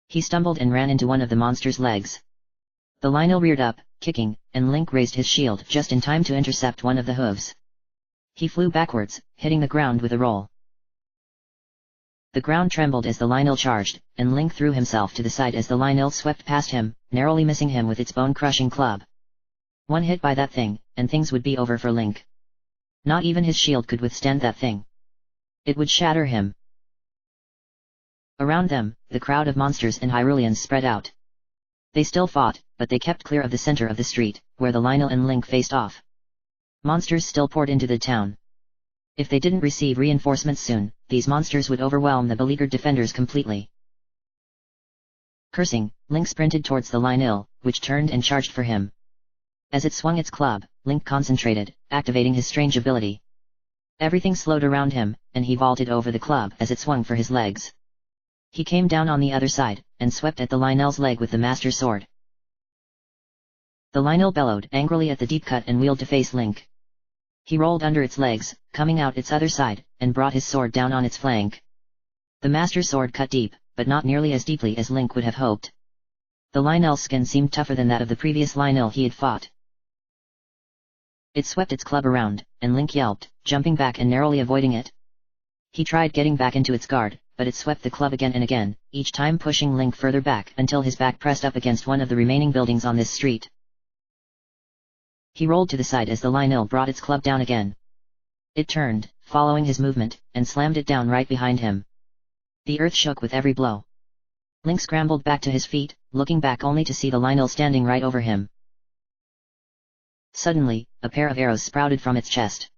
[SPEAKER 1] He stumbled and ran into one of the monster's legs. The Lynel reared up, kicking, and Link raised his shield just in time to intercept one of the hooves. He flew backwards, hitting the ground with a roll. The ground trembled as the Lynel charged, and Link threw himself to the side as the Lynel swept past him, narrowly missing him with its bone-crushing club. One hit by that thing, and things would be over for Link. Not even his shield could withstand that thing. It would shatter him. Around them, the crowd of monsters and Hyruleans spread out. They still fought, but they kept clear of the center of the street, where the Lynel and Link faced off. Monsters still poured into the town. If they didn't receive reinforcements soon, these monsters would overwhelm the beleaguered defenders completely. Cursing, Link sprinted towards the Lynel, which turned and charged for him. As it swung its club, Link concentrated, activating his strange ability. Everything slowed around him, and he vaulted over the club as it swung for his legs. He came down on the other side, and swept at the Lynel's leg with the Master Sword. The Lynel bellowed angrily at the deep cut and wheeled to face Link. He rolled under its legs, coming out its other side, and brought his sword down on its flank. The Master Sword cut deep, but not nearly as deeply as Link would have hoped. The Lynel's skin seemed tougher than that of the previous Lynel he had fought. It swept its club around, and Link yelped, jumping back and narrowly avoiding it. He tried getting back into its guard, but it swept the club again and again, each time pushing Link further back until his back pressed up against one of the remaining buildings on this street. He rolled to the side as the Lynel brought its club down again. It turned, following his movement, and slammed it down right behind him. The earth shook with every blow. Link scrambled back to his feet, looking back only to see the Lynel standing right over him. Suddenly, a pair of arrows sprouted from its chest.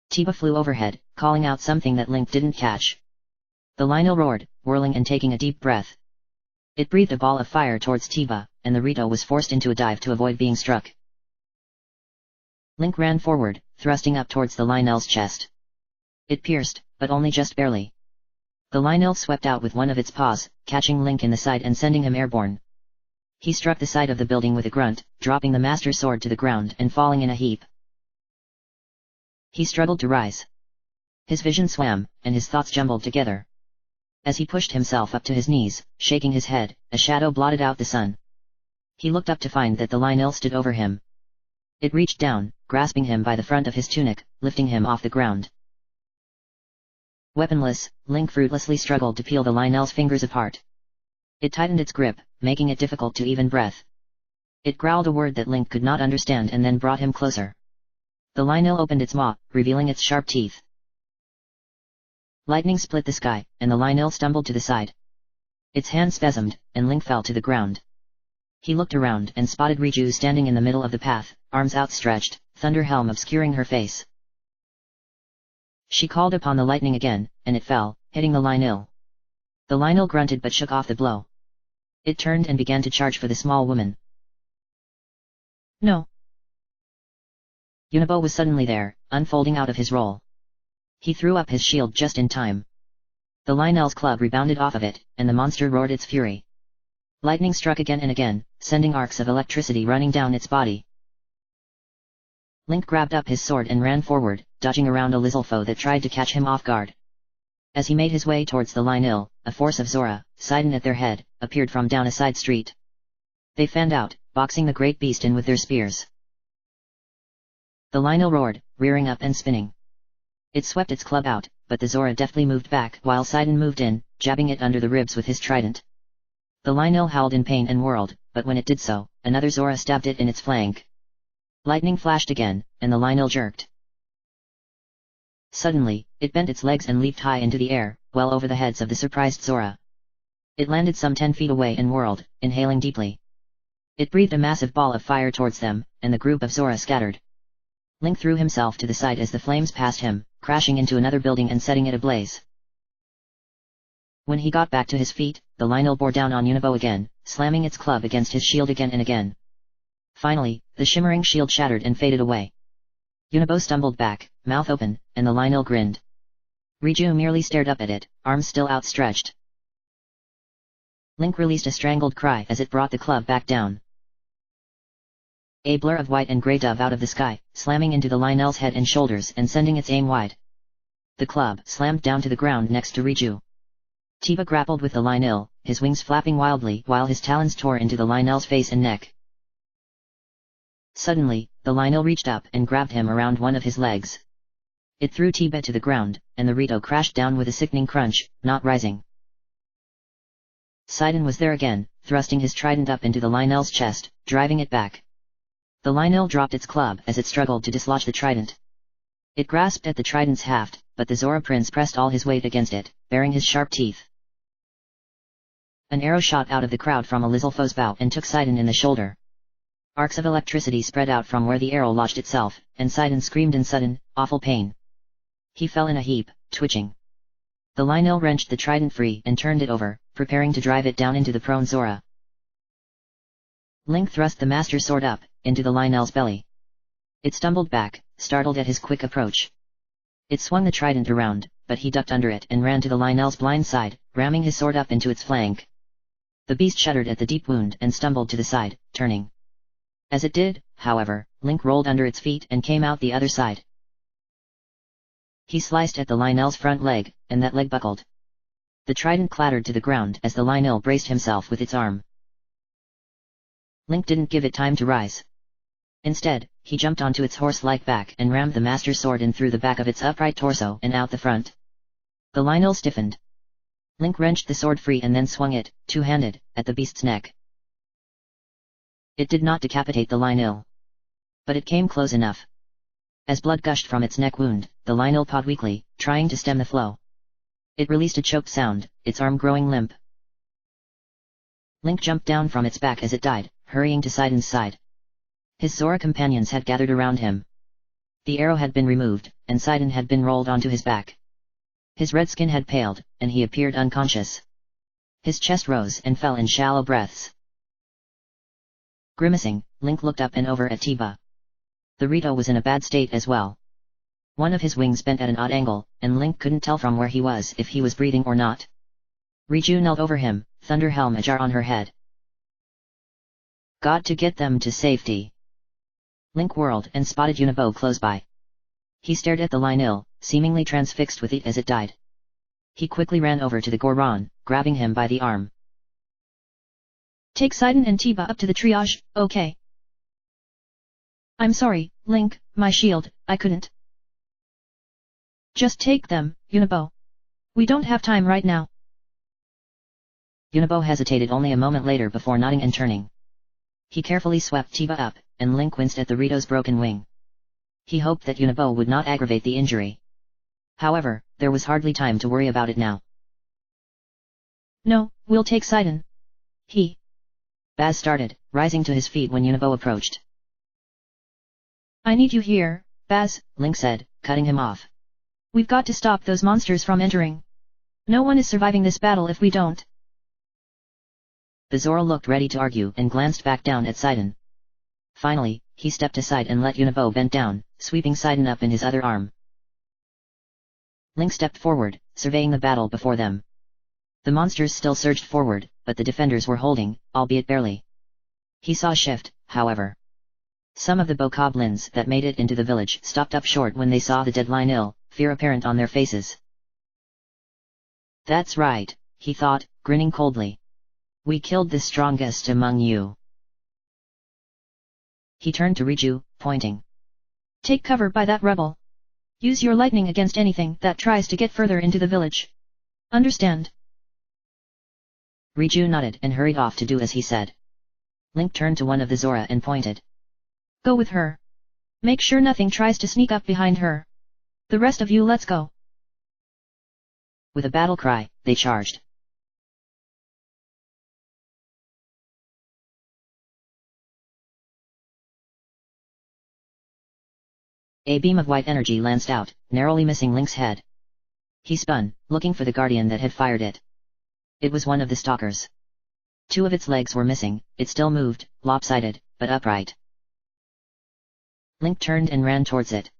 [SPEAKER 1] Tiba flew overhead, calling out something that Link didn't catch. The Lynel roared, whirling and taking a deep breath. It breathed a ball of fire towards Tiba, and the Rito was forced into a dive to avoid being struck. Link ran forward, thrusting up towards the Lynel's chest. It pierced, but only just barely. The Lynel swept out with one of its paws, catching Link in the side and sending him airborne. He struck the side of the building with a grunt, dropping the Master Sword to the ground and falling in a heap. He struggled to rise. His vision swam, and his thoughts jumbled together. As he pushed himself up to his knees, shaking his head, a shadow blotted out the sun. He looked up to find that the Lynel stood over him. It reached down, grasping him by the front of his tunic, lifting him off the ground. Weaponless, Link fruitlessly struggled to peel the Lynel's fingers apart. It tightened its grip, making it difficult to even breath. It growled a word that Link could not understand and then brought him closer. The Lynel opened its maw, revealing its sharp teeth. Lightning split the sky, and the Lynel stumbled to the side. Its hand spasmed, and Link fell to the ground. He looked around and spotted Riju standing in the middle of the path, arms outstretched, thunder helm obscuring her face. She called upon the lightning again, and it fell, hitting the Lynel. The Lynel grunted but shook off the blow. It turned and began to charge for the small woman.
[SPEAKER 2] No.
[SPEAKER 1] Yunabo was suddenly there, unfolding out of his roll. He threw up his shield just in time. The Lionel's club rebounded off of it, and the monster roared its fury. Lightning struck again and again, sending arcs of electricity running down its body. Link grabbed up his sword and ran forward, dodging around a Lizalfo that tried to catch him off guard. As he made his way towards the Lionel, a force of Zora, Sidon at their head, appeared from down a side street. They fanned out, boxing the great beast in with their spears. The Lionel roared, rearing up and spinning. It swept its club out, but the Zora deftly moved back while Sidon moved in, jabbing it under the ribs with his trident. The Lionel howled in pain and whirled, but when it did so, another Zora stabbed it in its flank. Lightning flashed again, and the Lionel jerked. Suddenly, it bent its legs and leaped high into the air, well over the heads of the surprised Zora. It landed some 10 feet away and whirled, inhaling deeply. It breathed a massive ball of fire towards them, and the group of Zora scattered. Link threw himself to the side as the flames passed him, crashing into another building and setting it ablaze. When he got back to his feet, the Lionel bore down on Unibo again, slamming its club against his shield again and again. Finally, the shimmering shield shattered and faded away. Unibo stumbled back, mouth open, and the Lionel grinned. Riju merely stared up at it, arms still outstretched. Link released a strangled cry as it brought the club back down. A blur of white and grey dove out of the sky, slamming into the Lionel's head and shoulders and sending its aim wide. The club slammed down to the ground next to Riju. Tiba grappled with the Lionel, his wings flapping wildly while his talons tore into the Lionel's face and neck. Suddenly, the Lionel reached up and grabbed him around one of his legs. It threw Tiba to the ground, and the Rito crashed down with a sickening crunch, not rising. Sidon was there again, thrusting his trident up into the Lionel's chest, driving it back. The Lionel dropped its club as it struggled to dislodge the trident. It grasped at the trident's haft, but the Zora prince pressed all his weight against it, baring his sharp teeth. An arrow shot out of the crowd from a Lizalfo's bow and took Sidon in the shoulder. Arcs of electricity spread out from where the arrow lodged itself, and Sidon screamed in sudden, awful pain. He fell in a heap, twitching. The Lionel wrenched the trident free and turned it over, preparing to drive it down into the prone Zora. Link thrust the Master Sword up, into the Lionel's belly. It stumbled back, startled at his quick approach. It swung the trident around, but he ducked under it and ran to the Lionel's blind side, ramming his sword up into its flank. The beast shuddered at the deep wound and stumbled to the side, turning. As it did, however, Link rolled under its feet and came out the other side. He sliced at the Lionel's front leg, and that leg buckled. The trident clattered to the ground as the Lionel braced himself with its arm. Link didn't give it time to rise. Instead, he jumped onto its horse-like back and rammed the Master Sword in through the back of its upright torso and out the front. The Lionel stiffened. Link wrenched the sword free and then swung it, two-handed, at the beast's neck. It did not decapitate the Lionel. But it came close enough. As blood gushed from its neck wound, the Lionel pawed weakly, trying to stem the flow. It released a choked sound, its arm growing limp. Link jumped down from its back as it died, hurrying to Sidon's side. His Zora companions had gathered around him. The arrow had been removed, and Sidon had been rolled onto his back. His red skin had paled, and he appeared unconscious. His chest rose and fell in shallow breaths. Grimacing, Link looked up and over at Tiba. The Rito was in a bad state as well. One of his wings bent at an odd angle, and Link couldn't tell from where he was if he was breathing or not. Riju knelt over him, thunder helm ajar on her head. Got to get them to safety. Link whirled and spotted Unibo close by. He stared at the Lionel, seemingly transfixed with it as it died. He quickly ran over to the Goron, grabbing him by the arm.
[SPEAKER 2] Take Sidon and Tiba up to the triage, okay? I'm sorry, Link, my shield, I couldn't. Just take them, Unibo. We don't have time right now.
[SPEAKER 1] Unibo hesitated only a moment later before nodding and turning. He carefully swept Tiba up, and Link winced at the Rito's broken wing. He hoped that Unibo would not aggravate the injury. However, there was hardly time to worry about it now.
[SPEAKER 2] No, we'll take Sidon.
[SPEAKER 1] Baz started, rising to his feet when Unibo approached.
[SPEAKER 2] I need you here, Baz,
[SPEAKER 1] Link said, cutting him off.
[SPEAKER 2] We've got to stop those monsters from entering. No one is surviving this battle if we don't.
[SPEAKER 1] The Zora looked ready to argue and glanced back down at Sidon. Finally, he stepped aside and let Unibo bend down, sweeping Sidon up in his other arm. Link stepped forward, surveying the battle before them. The monsters still surged forward, but the defenders were holding, albeit barely. He saw a shift, however. Some of the bokoblins that made it into the village stopped up short when they saw the dead Lionel, fear apparent on their faces. That's right, he thought, grinning coldly. We killed the strongest among you. He turned to Riju, pointing.
[SPEAKER 2] Take cover by that rebel. Use your lightning against anything that tries to get further into the village. Understand?
[SPEAKER 1] Riju nodded and hurried off to do as he said. Link turned to one of the Zora and pointed.
[SPEAKER 2] Go with her. Make sure nothing tries to sneak up behind her. The rest of you let's go.
[SPEAKER 1] With a battle cry, they charged. A beam of white energy lanced out, narrowly missing Link's head. He spun, looking for the guardian that had fired it. It was one of the stalkers. 2 of its legs were missing, it still moved, lopsided, but upright. Link turned and ran towards it.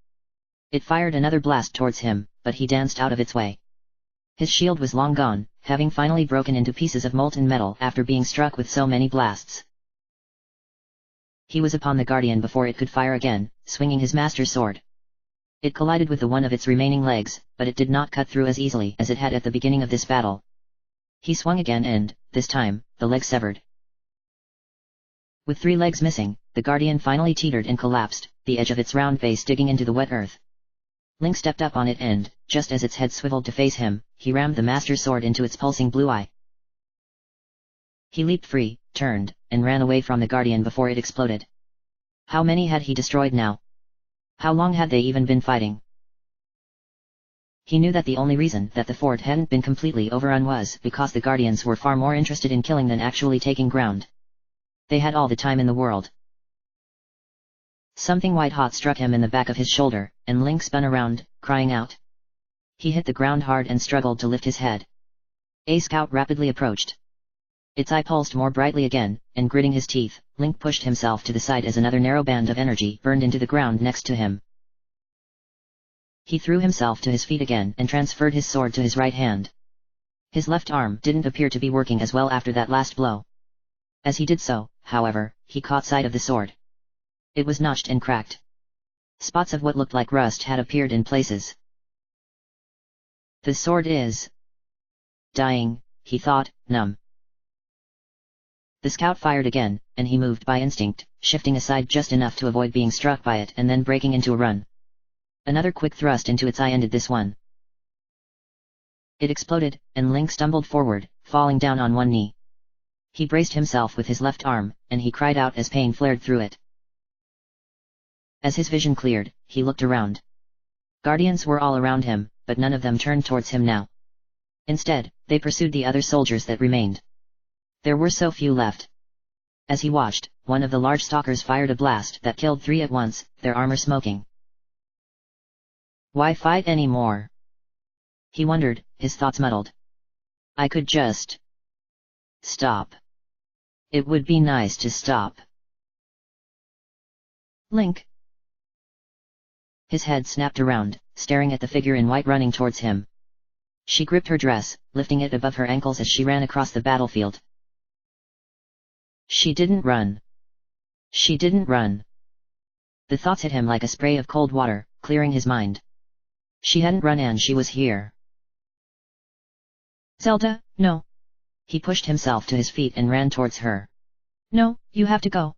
[SPEAKER 1] It fired another blast towards him, but he danced out of its way. His shield was long gone, having finally broken into pieces of molten metal after being struck with so many blasts. He was upon the guardian before it could fire again, swinging his master sword. It collided with the one of its remaining legs, but it did not cut through as easily as it had at the beginning of this battle. He swung again and, this time, the leg severed. With 3 legs missing, the guardian finally teetered and collapsed, the edge of its round face digging into the wet earth. Link stepped up on it and, just as its head swiveled to face him, he rammed the master sword into its pulsing blue eye. He leaped free, turned, and ran away from the guardian before it exploded. How many had he destroyed now? How long had they even been fighting? He knew that the only reason that the fort hadn't been completely overrun was because the guardians were far more interested in killing than actually taking ground. They had all the time in the world. Something white-hot struck him in the back of his shoulder, and Link spun around, crying out. He hit the ground hard and struggled to lift his head. A scout rapidly approached. Its eye pulsed more brightly again, and gritting his teeth, Link pushed himself to the side as another narrow band of energy burned into the ground next to him. He threw himself to his feet again and transferred his sword to his right hand. His left arm didn't appear to be working as well after that last blow. As he did so, however, he caught sight of the sword. It was notched and cracked. Spots of what looked like rust had appeared in places. The sword is dying, he thought, numb. The scout fired again, and he moved by instinct, shifting aside just enough to avoid being struck by it and then breaking into a run. Another quick thrust into its eye ended this one. It exploded, and Link stumbled forward, falling down on one knee. He braced himself with his left arm, and he cried out as pain flared through it. As his vision cleared, he looked around. Guardians were all around him, but none of them turned towards him now. Instead, they pursued the other soldiers that remained. There were so few left. As he watched, one of the large stalkers fired a blast that killed 3 at once, their armor smoking. Why fight anymore? He wondered, his thoughts muddled. I could just stop. It would be nice to stop.
[SPEAKER 2] Link.
[SPEAKER 1] His head snapped around, staring at the figure in white running towards him. She gripped her dress, lifting it above her ankles as she ran across the battlefield. She didn't run. She didn't run. The thoughts hit him like a spray of cold water, clearing his mind. She hadn't run and she was here.
[SPEAKER 2] Zelda, no.
[SPEAKER 1] He pushed himself to his feet and ran towards her.
[SPEAKER 2] No, you have to go.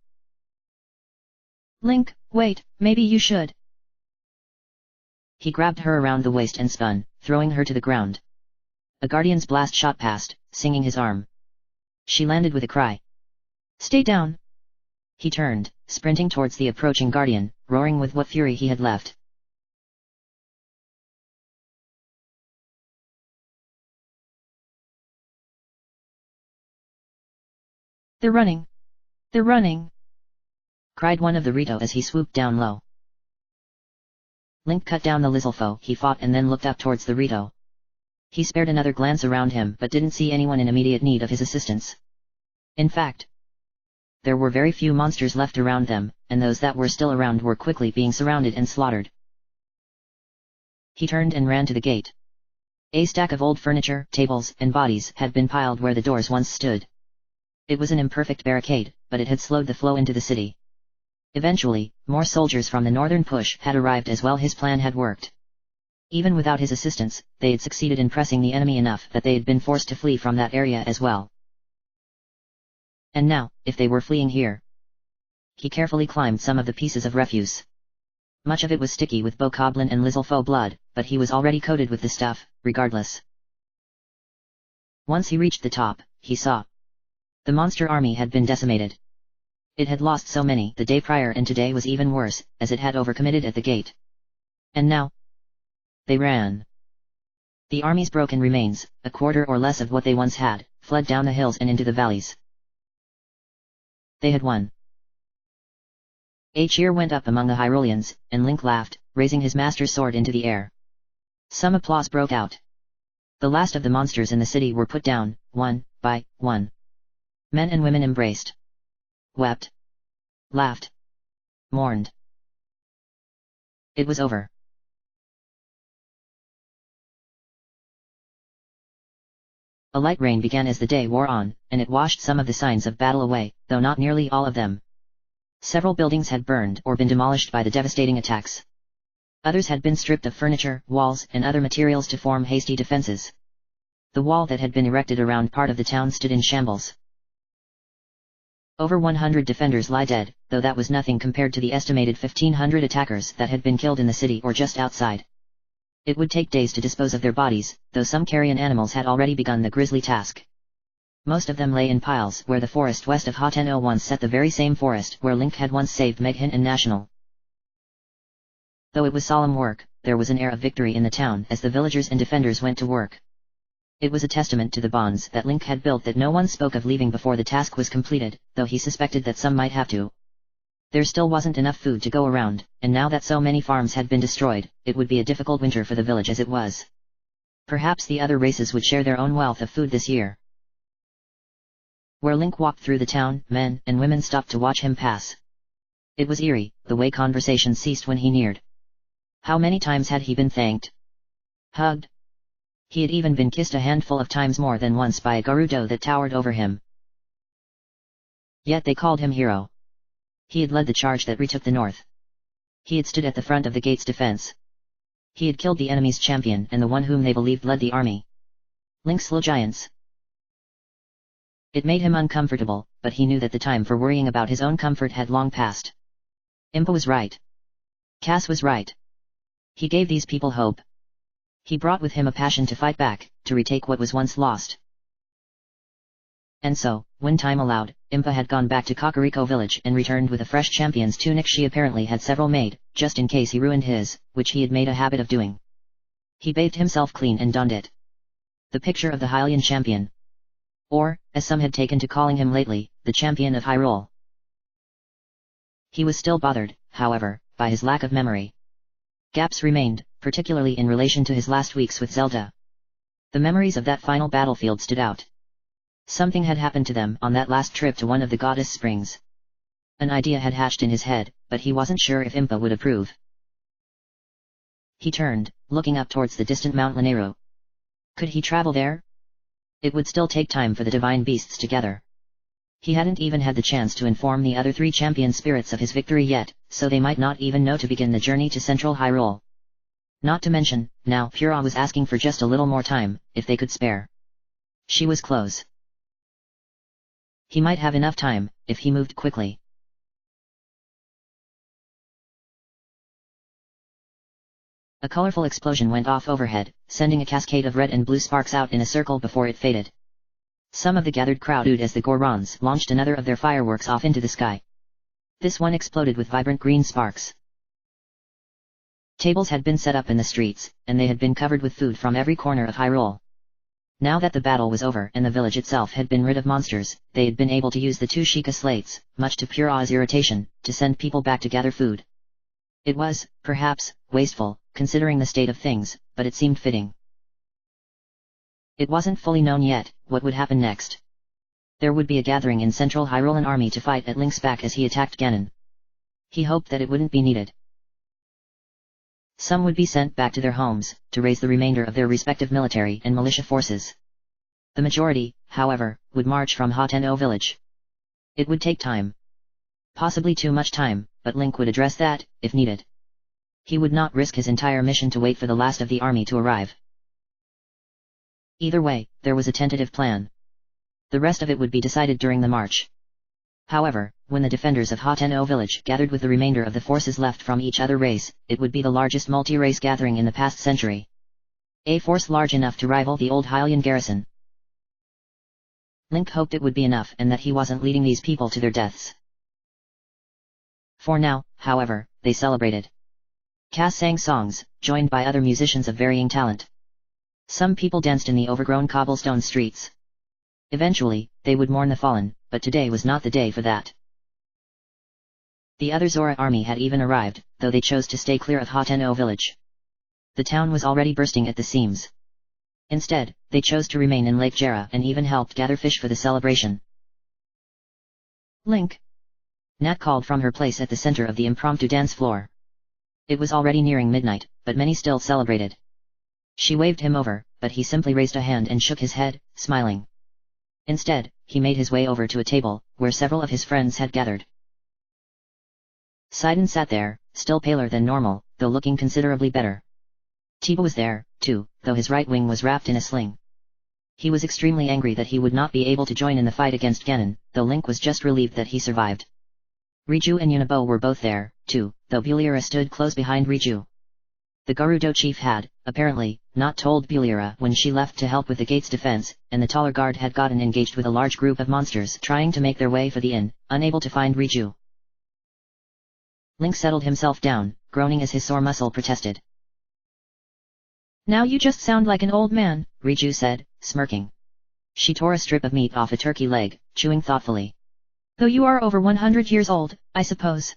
[SPEAKER 2] Link, wait, maybe you should.
[SPEAKER 1] He grabbed her around the waist and spun, throwing her to the ground. A guardian's blast shot past, singing his arm. She landed with a cry.
[SPEAKER 2] Stay down.
[SPEAKER 1] He turned, sprinting towards the approaching guardian, roaring with what fury he had left.
[SPEAKER 2] They're running. They're running.
[SPEAKER 1] Cried one of the Rito as he swooped down low. Link cut down the Lizalfo he fought and then looked up towards the Rito. He spared another glance around him but didn't see anyone in immediate need of his assistance. In fact, there were very few monsters left around them, and those that were still around were quickly being surrounded and slaughtered. He turned and ran to the gate. A stack of old furniture, tables, and bodies had been piled where the doors once stood. It was an imperfect barricade, but it had slowed the flow into the city. Eventually, more soldiers from the northern push had arrived as well. His plan had worked. Even without his assistance, they had succeeded in pressing the enemy enough that they had been forced to flee from that area as well. And now, if they were fleeing here... He carefully climbed some of the pieces of refuse. Much of it was sticky with bokoblin and lizalfo blood, but he was already coated with the stuff, regardless. Once he reached the top, he saw. The monster army had been decimated. It had lost so many the day prior, and today was even worse, as it had overcommitted at the gate. And now... they ran. The army's broken remains, a quarter or less of what they once had, fled down the hills and into the valleys. They had won. A cheer went up among the Hyruleans, and Link laughed, raising his master's sword into the air. Some applause broke out. The last of the monsters in the city were put down, one by one. Men and women embraced. Wept. Laughed. Mourned. It was over. A light rain began as the day wore on, and it washed some of the signs of battle away, though not nearly all of them. Several buildings had burned or been demolished by the devastating attacks. Others had been stripped of furniture, walls, and other materials to form hasty defenses. The wall that had been erected around part of the town stood in shambles. Over 100 defenders lie dead, though that was nothing compared to the estimated 1,500 attackers that had been killed in the city or just outside. It would take days to dispose of their bodies, though some carrion animals had already begun the grisly task. Most of them lay in piles where the forest west of Hateno once set, the very same forest where Link had once saved Meghan and National. Though it was solemn work, there was an air of victory in the town as the villagers and defenders went to work. It was a testament to the bonds that Link had built that no one spoke of leaving before the task was completed, though he suspected that some might have to. There still wasn't enough food to go around, and now that so many farms had been destroyed, it would be a difficult winter for the village as it was. Perhaps the other races would share their own wealth of food this year. Where Link walked through the town, men and women stopped to watch him pass. It was eerie, the way conversation ceased when he neared. How many times had he been thanked? Hugged? He had even been kissed a handful of times more than once by a Gerudo that towered over him. Yet they called him hero. He had led the charge that retook the north. He had stood at the front of the gate's defense. He had killed the enemy's champion and the one whom they believed led the army. Link's slow giants. It made him uncomfortable, but he knew that the time for worrying about his own comfort had long passed. Impa was right. Cass was right. He gave these people hope. He brought with him a passion to fight back, to retake what was once lost. And so, when time allowed, Impa had gone back to Kakariko village and returned with a fresh champion's tunic. She apparently had several made, just in case he ruined his, which he had made a habit of doing. He bathed himself clean and donned it. The picture of the Hylian champion. Or, as some had taken to calling him lately, the champion of Hyrule. He was still bothered, however, by his lack of memory. Gaps remained, particularly in relation to his last weeks with Zelda. The memories of that final battlefield stood out. Something had happened to them on that last trip to one of the Goddess Springs. An idea had hatched in his head, but he wasn't sure if Impa would approve. He turned, looking up towards the distant Mount Lanero. Could he travel there? It would still take time for the divine beasts to gather. He hadn't even had the chance to inform the other 3 champion spirits of his victory yet, so they might not even know to begin the journey to Central Hyrule. Not to mention, now Pura was asking for just a little more time, if they could spare. She was close. He might have enough time, if he moved quickly. A colorful explosion went off overhead, sending a cascade of red and blue sparks out in a circle before it faded. Some of the gathered crowd oohed as the Gorons launched another of their fireworks off into the sky. This one exploded with vibrant green sparks. Tables had been set up in the streets, and they had been covered with food from every corner of Hyrule. Now that the battle was over and the village itself had been rid of monsters, they had been able to use the 2 Sheikah slates, much to Pura's irritation, to send people back to gather food. It was, perhaps, wasteful, considering the state of things, but it seemed fitting. It wasn't fully known yet what would happen next. There would be a gathering in Central Hyrulean army to fight at Link's back as he attacked Ganon. He hoped that it wouldn't be needed. Some would be sent back to their homes, to raise the remainder of their respective military and militia forces. The majority, however, would march from Hateno village. It would take time. Possibly too much time, but Link would address that, if needed. He would not risk his entire mission to wait for the last of the army to arrive. Either way, there was a tentative plan. The rest of it would be decided during the march. However, when the defenders of Hateno village gathered with the remainder of the forces left from each other race, it would be the largest multi-race gathering in the past century. A force large enough to rival the old Hylian garrison. Link hoped it would be enough and that he wasn't leading these people to their deaths. For now, however, they celebrated. Cass sang songs, joined by other musicians of varying talent. Some people danced in the overgrown cobblestone streets. Eventually, they would mourn the fallen, but today was not the day for that. The other Zora army had even arrived, though they chose to stay clear of Hateno village. The town was already bursting at the seams. Instead, they chose to remain in Lake Jera and even helped gather fish for the celebration.
[SPEAKER 2] Link.
[SPEAKER 1] Nat called from her place at the center of the impromptu dance floor. It was already nearing midnight, but many still celebrated. She waved him over, but he simply raised a hand and shook his head, smiling. Instead, he made his way over to a table, where several of his friends had gathered. Sidon sat there, still paler than normal, though looking considerably better. Tiba was there, too, though his right wing was wrapped in a sling. He was extremely angry that he would not be able to join in the fight against Genin, though Link was just relieved that he survived. Riju and Unibo were both there, too, though Bulira stood close behind Riju. The Gerudo chief had, apparently, not told Bulira when she left to help with the gate's defense, and the taller guard had gotten engaged with a large group of monsters trying to make their way for the inn, unable to find Riju. Link settled himself down, groaning as his sore muscle protested.
[SPEAKER 2] Now you just sound like an old man,
[SPEAKER 1] Riju said, smirking. She tore a strip of meat off a turkey leg, chewing thoughtfully.
[SPEAKER 2] Though you are over 100 years old, I suppose.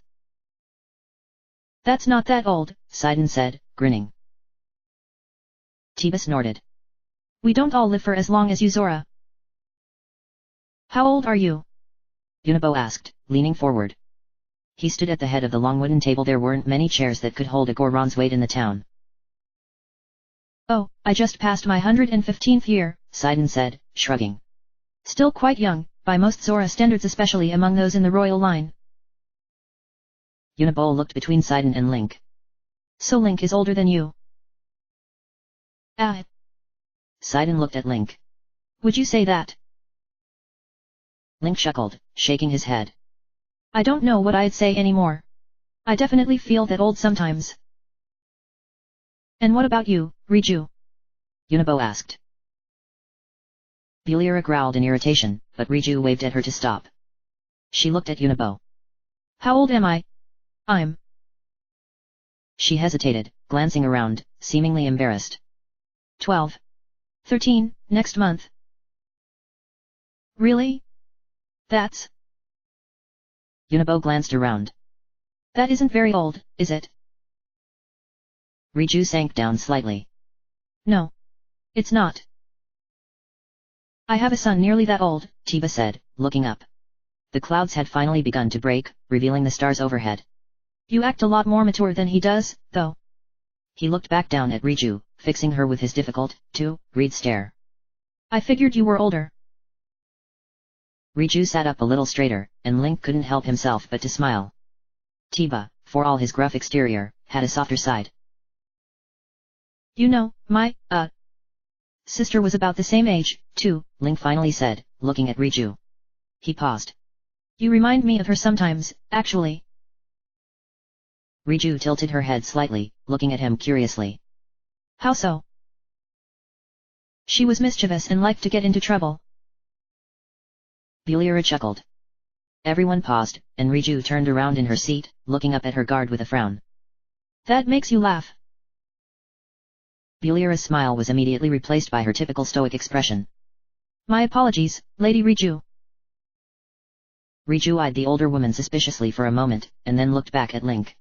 [SPEAKER 2] That's not that old,
[SPEAKER 1] Sidon said, grinning. Tiba snorted.
[SPEAKER 2] We don't all live for as long as you, Zora. How old are you?
[SPEAKER 1] Unibo asked, leaning forward. He stood at the head of the long wooden table. There weren't many chairs that could hold a Goron's weight in the town.
[SPEAKER 2] Oh, I just passed my 115th year,
[SPEAKER 1] Sidon said, shrugging.
[SPEAKER 2] Still quite young, by most Zora standards, especially among those in the royal line.
[SPEAKER 1] Unibo looked between Sidon and Link.
[SPEAKER 2] So Link is older than you? Ah.
[SPEAKER 1] Sidon looked at Link.
[SPEAKER 2] Would you say that?
[SPEAKER 1] Link chuckled, shaking his head.
[SPEAKER 2] I don't know what I'd say anymore. I definitely feel that old sometimes. And what about you, Riju?
[SPEAKER 1] Unibo asked. Bulira growled in irritation, but Riju waved at her to stop. She looked at Unibo.
[SPEAKER 2] How old am I?
[SPEAKER 1] She hesitated, glancing around, seemingly embarrassed.
[SPEAKER 2] 12. 13, next month. Really? That's...
[SPEAKER 1] Unibo glanced around.
[SPEAKER 2] That isn't very old, is it?
[SPEAKER 1] Riju sank down slightly.
[SPEAKER 2] No. It's not. I have a son nearly that old,
[SPEAKER 1] Tiba said, looking up. The clouds had finally begun to break, revealing the stars overhead.
[SPEAKER 2] You act a lot more mature than he does, though.
[SPEAKER 1] He looked back down at Riju, fixing her with his difficult-to-read stare.
[SPEAKER 2] I figured you were older.
[SPEAKER 1] Riju sat up a little straighter, and Link couldn't help himself but to smile. Tiba, for all his gruff exterior, had a softer side.
[SPEAKER 2] You know, my, sister was about the same age, too,
[SPEAKER 1] Link finally said, looking at Riju. He paused.
[SPEAKER 2] You remind me of her sometimes, actually.
[SPEAKER 1] Riju tilted her head slightly, looking at him curiously.
[SPEAKER 2] How so? She was mischievous and liked to get into trouble.
[SPEAKER 1] Bulira chuckled. Everyone paused, and Riju turned around in her seat, looking up at her guard with a frown.
[SPEAKER 2] That makes you laugh.
[SPEAKER 1] Bulira's smile was immediately replaced by her typical stoic expression.
[SPEAKER 2] My apologies, Lady Riju.
[SPEAKER 1] Riju eyed the older woman suspiciously for a moment, and then looked back at Link.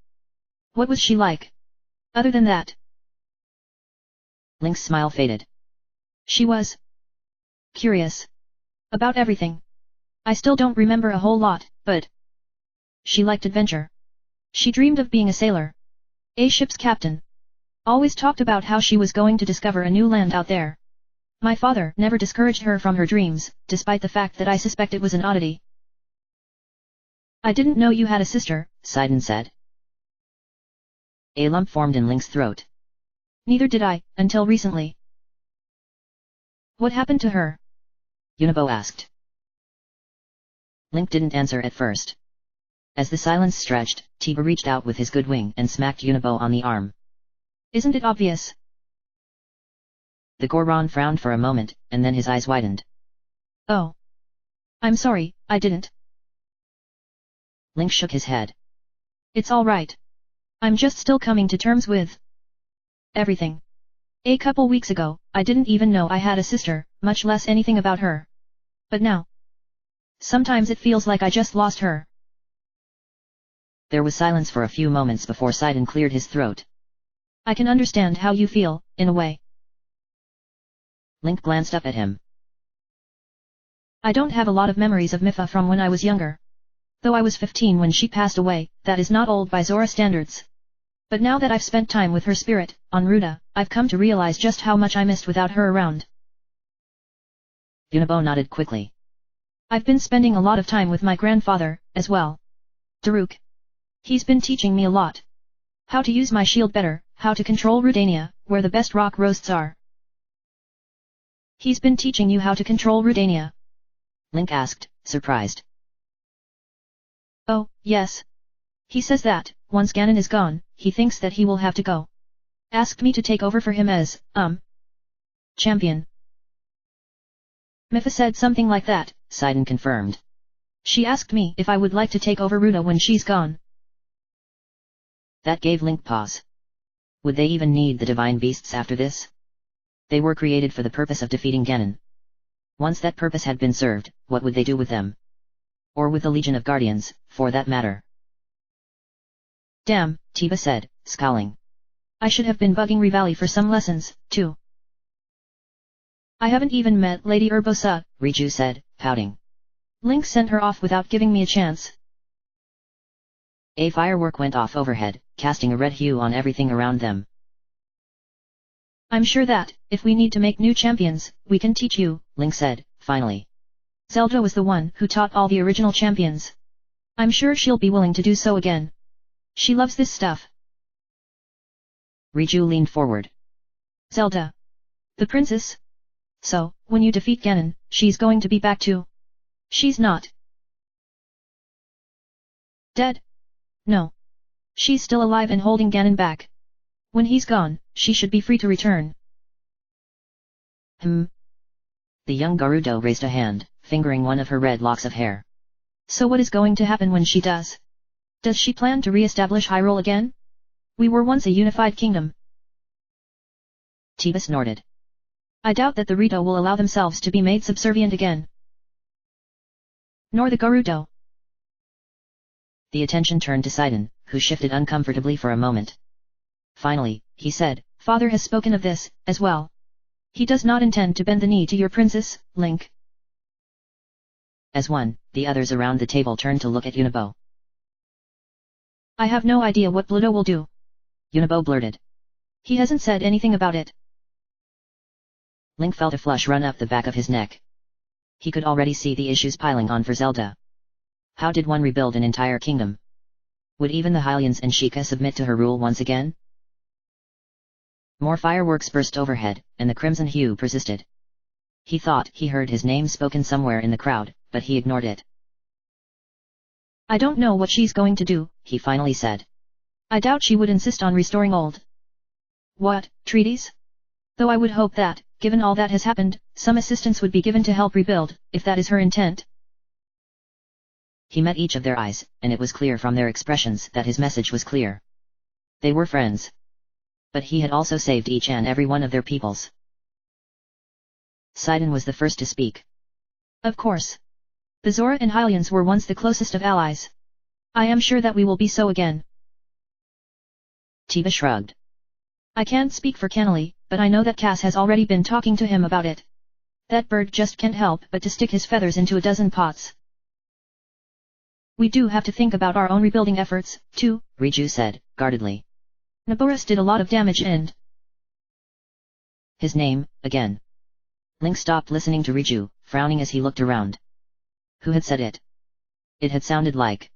[SPEAKER 2] What was she like? Other than that?
[SPEAKER 1] Link's smile faded.
[SPEAKER 2] She was curious. About everything. I still don't remember a whole lot, but she liked adventure. She dreamed of being a sailor. A ship's captain. always talked about how she was going to discover a new land out there. My father never discouraged her from her dreams, despite the fact that I suspect it was an oddity. I didn't know you had a sister,
[SPEAKER 1] Sidon said. A lump formed in Link's throat.
[SPEAKER 2] Neither did I, until recently. What happened to her?
[SPEAKER 1] Unibo asked. Link didn't answer at first. As the silence stretched, Tiba reached out with his good wing and smacked Unibo on the arm.
[SPEAKER 2] Isn't it obvious?
[SPEAKER 1] The Goron frowned for a moment, and then his eyes widened.
[SPEAKER 2] Oh. I'm sorry, I didn't.
[SPEAKER 1] Link shook his head.
[SPEAKER 2] It's all right. I'm just still coming to terms with everything. A couple weeks ago, I didn't even know I had a sister, much less anything about her. But now, sometimes it feels like I just lost her.
[SPEAKER 1] There was silence for a few moments before Sidon cleared his throat.
[SPEAKER 2] I can understand how you feel, in a way.
[SPEAKER 1] Link glanced up at him.
[SPEAKER 2] I don't have a lot of memories of Mipha from when I was younger. Though I was 15 when she passed away, that is not old by Zora standards. But now that I've spent time with her spirit, on Ruta, I've come to realize just how much I missed without her around.
[SPEAKER 1] Unibo nodded quickly.
[SPEAKER 2] I've been spending a lot of time with my grandfather, as well. Daruk. He's been teaching me a lot. How to use my shield better, how to control Rudania, where the best rock roasts are. He's been teaching you how to control Rudania?
[SPEAKER 1] Link asked, surprised.
[SPEAKER 2] Oh, yes. He says that, once Ganon is gone, he thinks that he will have to go. Asked me to take over for him as, champion. Mipha said something like that,
[SPEAKER 1] Sidon confirmed.
[SPEAKER 2] She asked me if I would like to take over Ruta when she's gone.
[SPEAKER 1] That gave Link pause. Would they even need the divine beasts after this? They were created for the purpose of defeating Ganon. Once that purpose had been served, what would they do with them? Or with the Legion of Guardians, for that matter?
[SPEAKER 2] Damn,
[SPEAKER 1] Tiba said, scowling.
[SPEAKER 2] I should have been bugging Rivali for some lessons, too. I haven't even met Lady Urbosa,
[SPEAKER 1] Riju said, pouting.
[SPEAKER 2] Link sent her off without giving me a chance.
[SPEAKER 1] A firework went off overhead, casting a red hue on everything around them.
[SPEAKER 2] I'm sure that, if we need to make new champions, we can teach you,
[SPEAKER 1] Link said, finally.
[SPEAKER 2] Zelda was the one who taught all the original champions. I'm sure she'll be willing to do so again. She loves this stuff.
[SPEAKER 1] Riju leaned forward.
[SPEAKER 2] Zelda. The princess? So, when you defeat Ganon, she's going to be back too? She's not dead? No. She's still alive and holding Ganon back. When he's gone, she should be free to return.
[SPEAKER 1] The young Gerudo raised a hand, fingering one of her red locks of hair.
[SPEAKER 2] So what is going to happen when she does? Does she plan to re-establish Hyrule again? We were once a unified kingdom.
[SPEAKER 1] Tiba snorted.
[SPEAKER 2] I doubt that the Rito will allow themselves to be made subservient again. Nor the Gerudo.
[SPEAKER 1] The attention turned to Sidon, who shifted uncomfortably for a moment. Finally, he said,
[SPEAKER 2] Father has spoken of this, as well. He does not intend to bend the knee to your princess, Link.
[SPEAKER 1] As one, the others around the table turned to look at Unibo.
[SPEAKER 2] I have no idea what Bluto will do.
[SPEAKER 1] Unibo blurted.
[SPEAKER 2] He hasn't said anything about it.
[SPEAKER 1] Link felt a flush run up the back of his neck. He could already see the issues piling on for Zelda. How did one rebuild an entire kingdom? Would even the Hylians and Sheikah submit to her rule once again? More fireworks burst overhead, and the crimson hue persisted. He thought he heard his name spoken somewhere in the crowd, but he ignored it.
[SPEAKER 2] I don't know what she's going to do,
[SPEAKER 1] he finally said.
[SPEAKER 2] I doubt she would insist on restoring old treaties? Though I would hope that, given all that has happened, some assistance would be given to help rebuild, if that is her intent.
[SPEAKER 1] He met each of their eyes, and it was clear from their expressions that his message was clear. They were friends. But he had also saved each and every one of their peoples. Sidon was the first to speak.
[SPEAKER 2] Of course. The Zora and Hylians were once the closest of allies. I am sure that we will be so again.
[SPEAKER 1] Tiba shrugged.
[SPEAKER 2] I can't speak for Canali, but I know that Cass has already been talking to him about it. That bird just can't help but to stick his feathers into a dozen pots. We do have to think about our own rebuilding efforts, too,
[SPEAKER 1] Riju said, guardedly.
[SPEAKER 2] Naboris did a lot of damage and...
[SPEAKER 1] His name, again. Link stopped listening to Riju, frowning as he looked around. Who had said it? It had sounded like...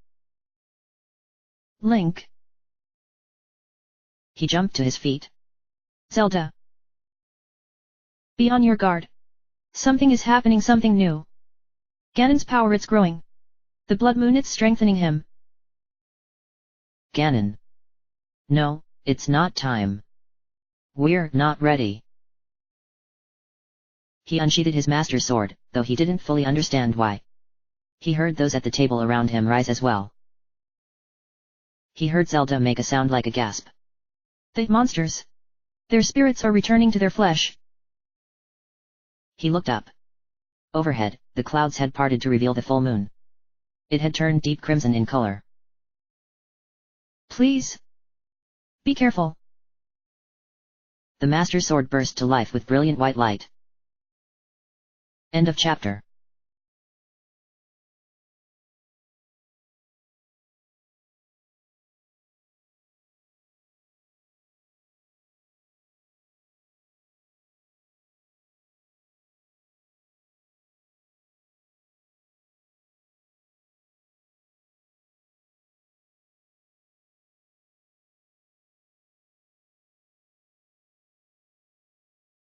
[SPEAKER 2] Link.
[SPEAKER 1] He jumped to his feet.
[SPEAKER 2] Zelda. Be on your guard. Something is happening, something new. Ganon's power, it's growing. The blood moon, it's strengthening him.
[SPEAKER 1] Ganon. No, it's not time. We're not ready. He unsheathed his master sword, though he didn't fully understand why. He heard those at the table around him rise as well. He heard Zelda make a sound like a gasp.
[SPEAKER 2] The monsters. Their spirits are returning to their flesh.
[SPEAKER 1] He looked up. Overhead, the clouds had parted to reveal the full moon. It had turned deep crimson in color.
[SPEAKER 2] Please. Be careful.
[SPEAKER 1] The master sword burst to life with brilliant white light. End of chapter.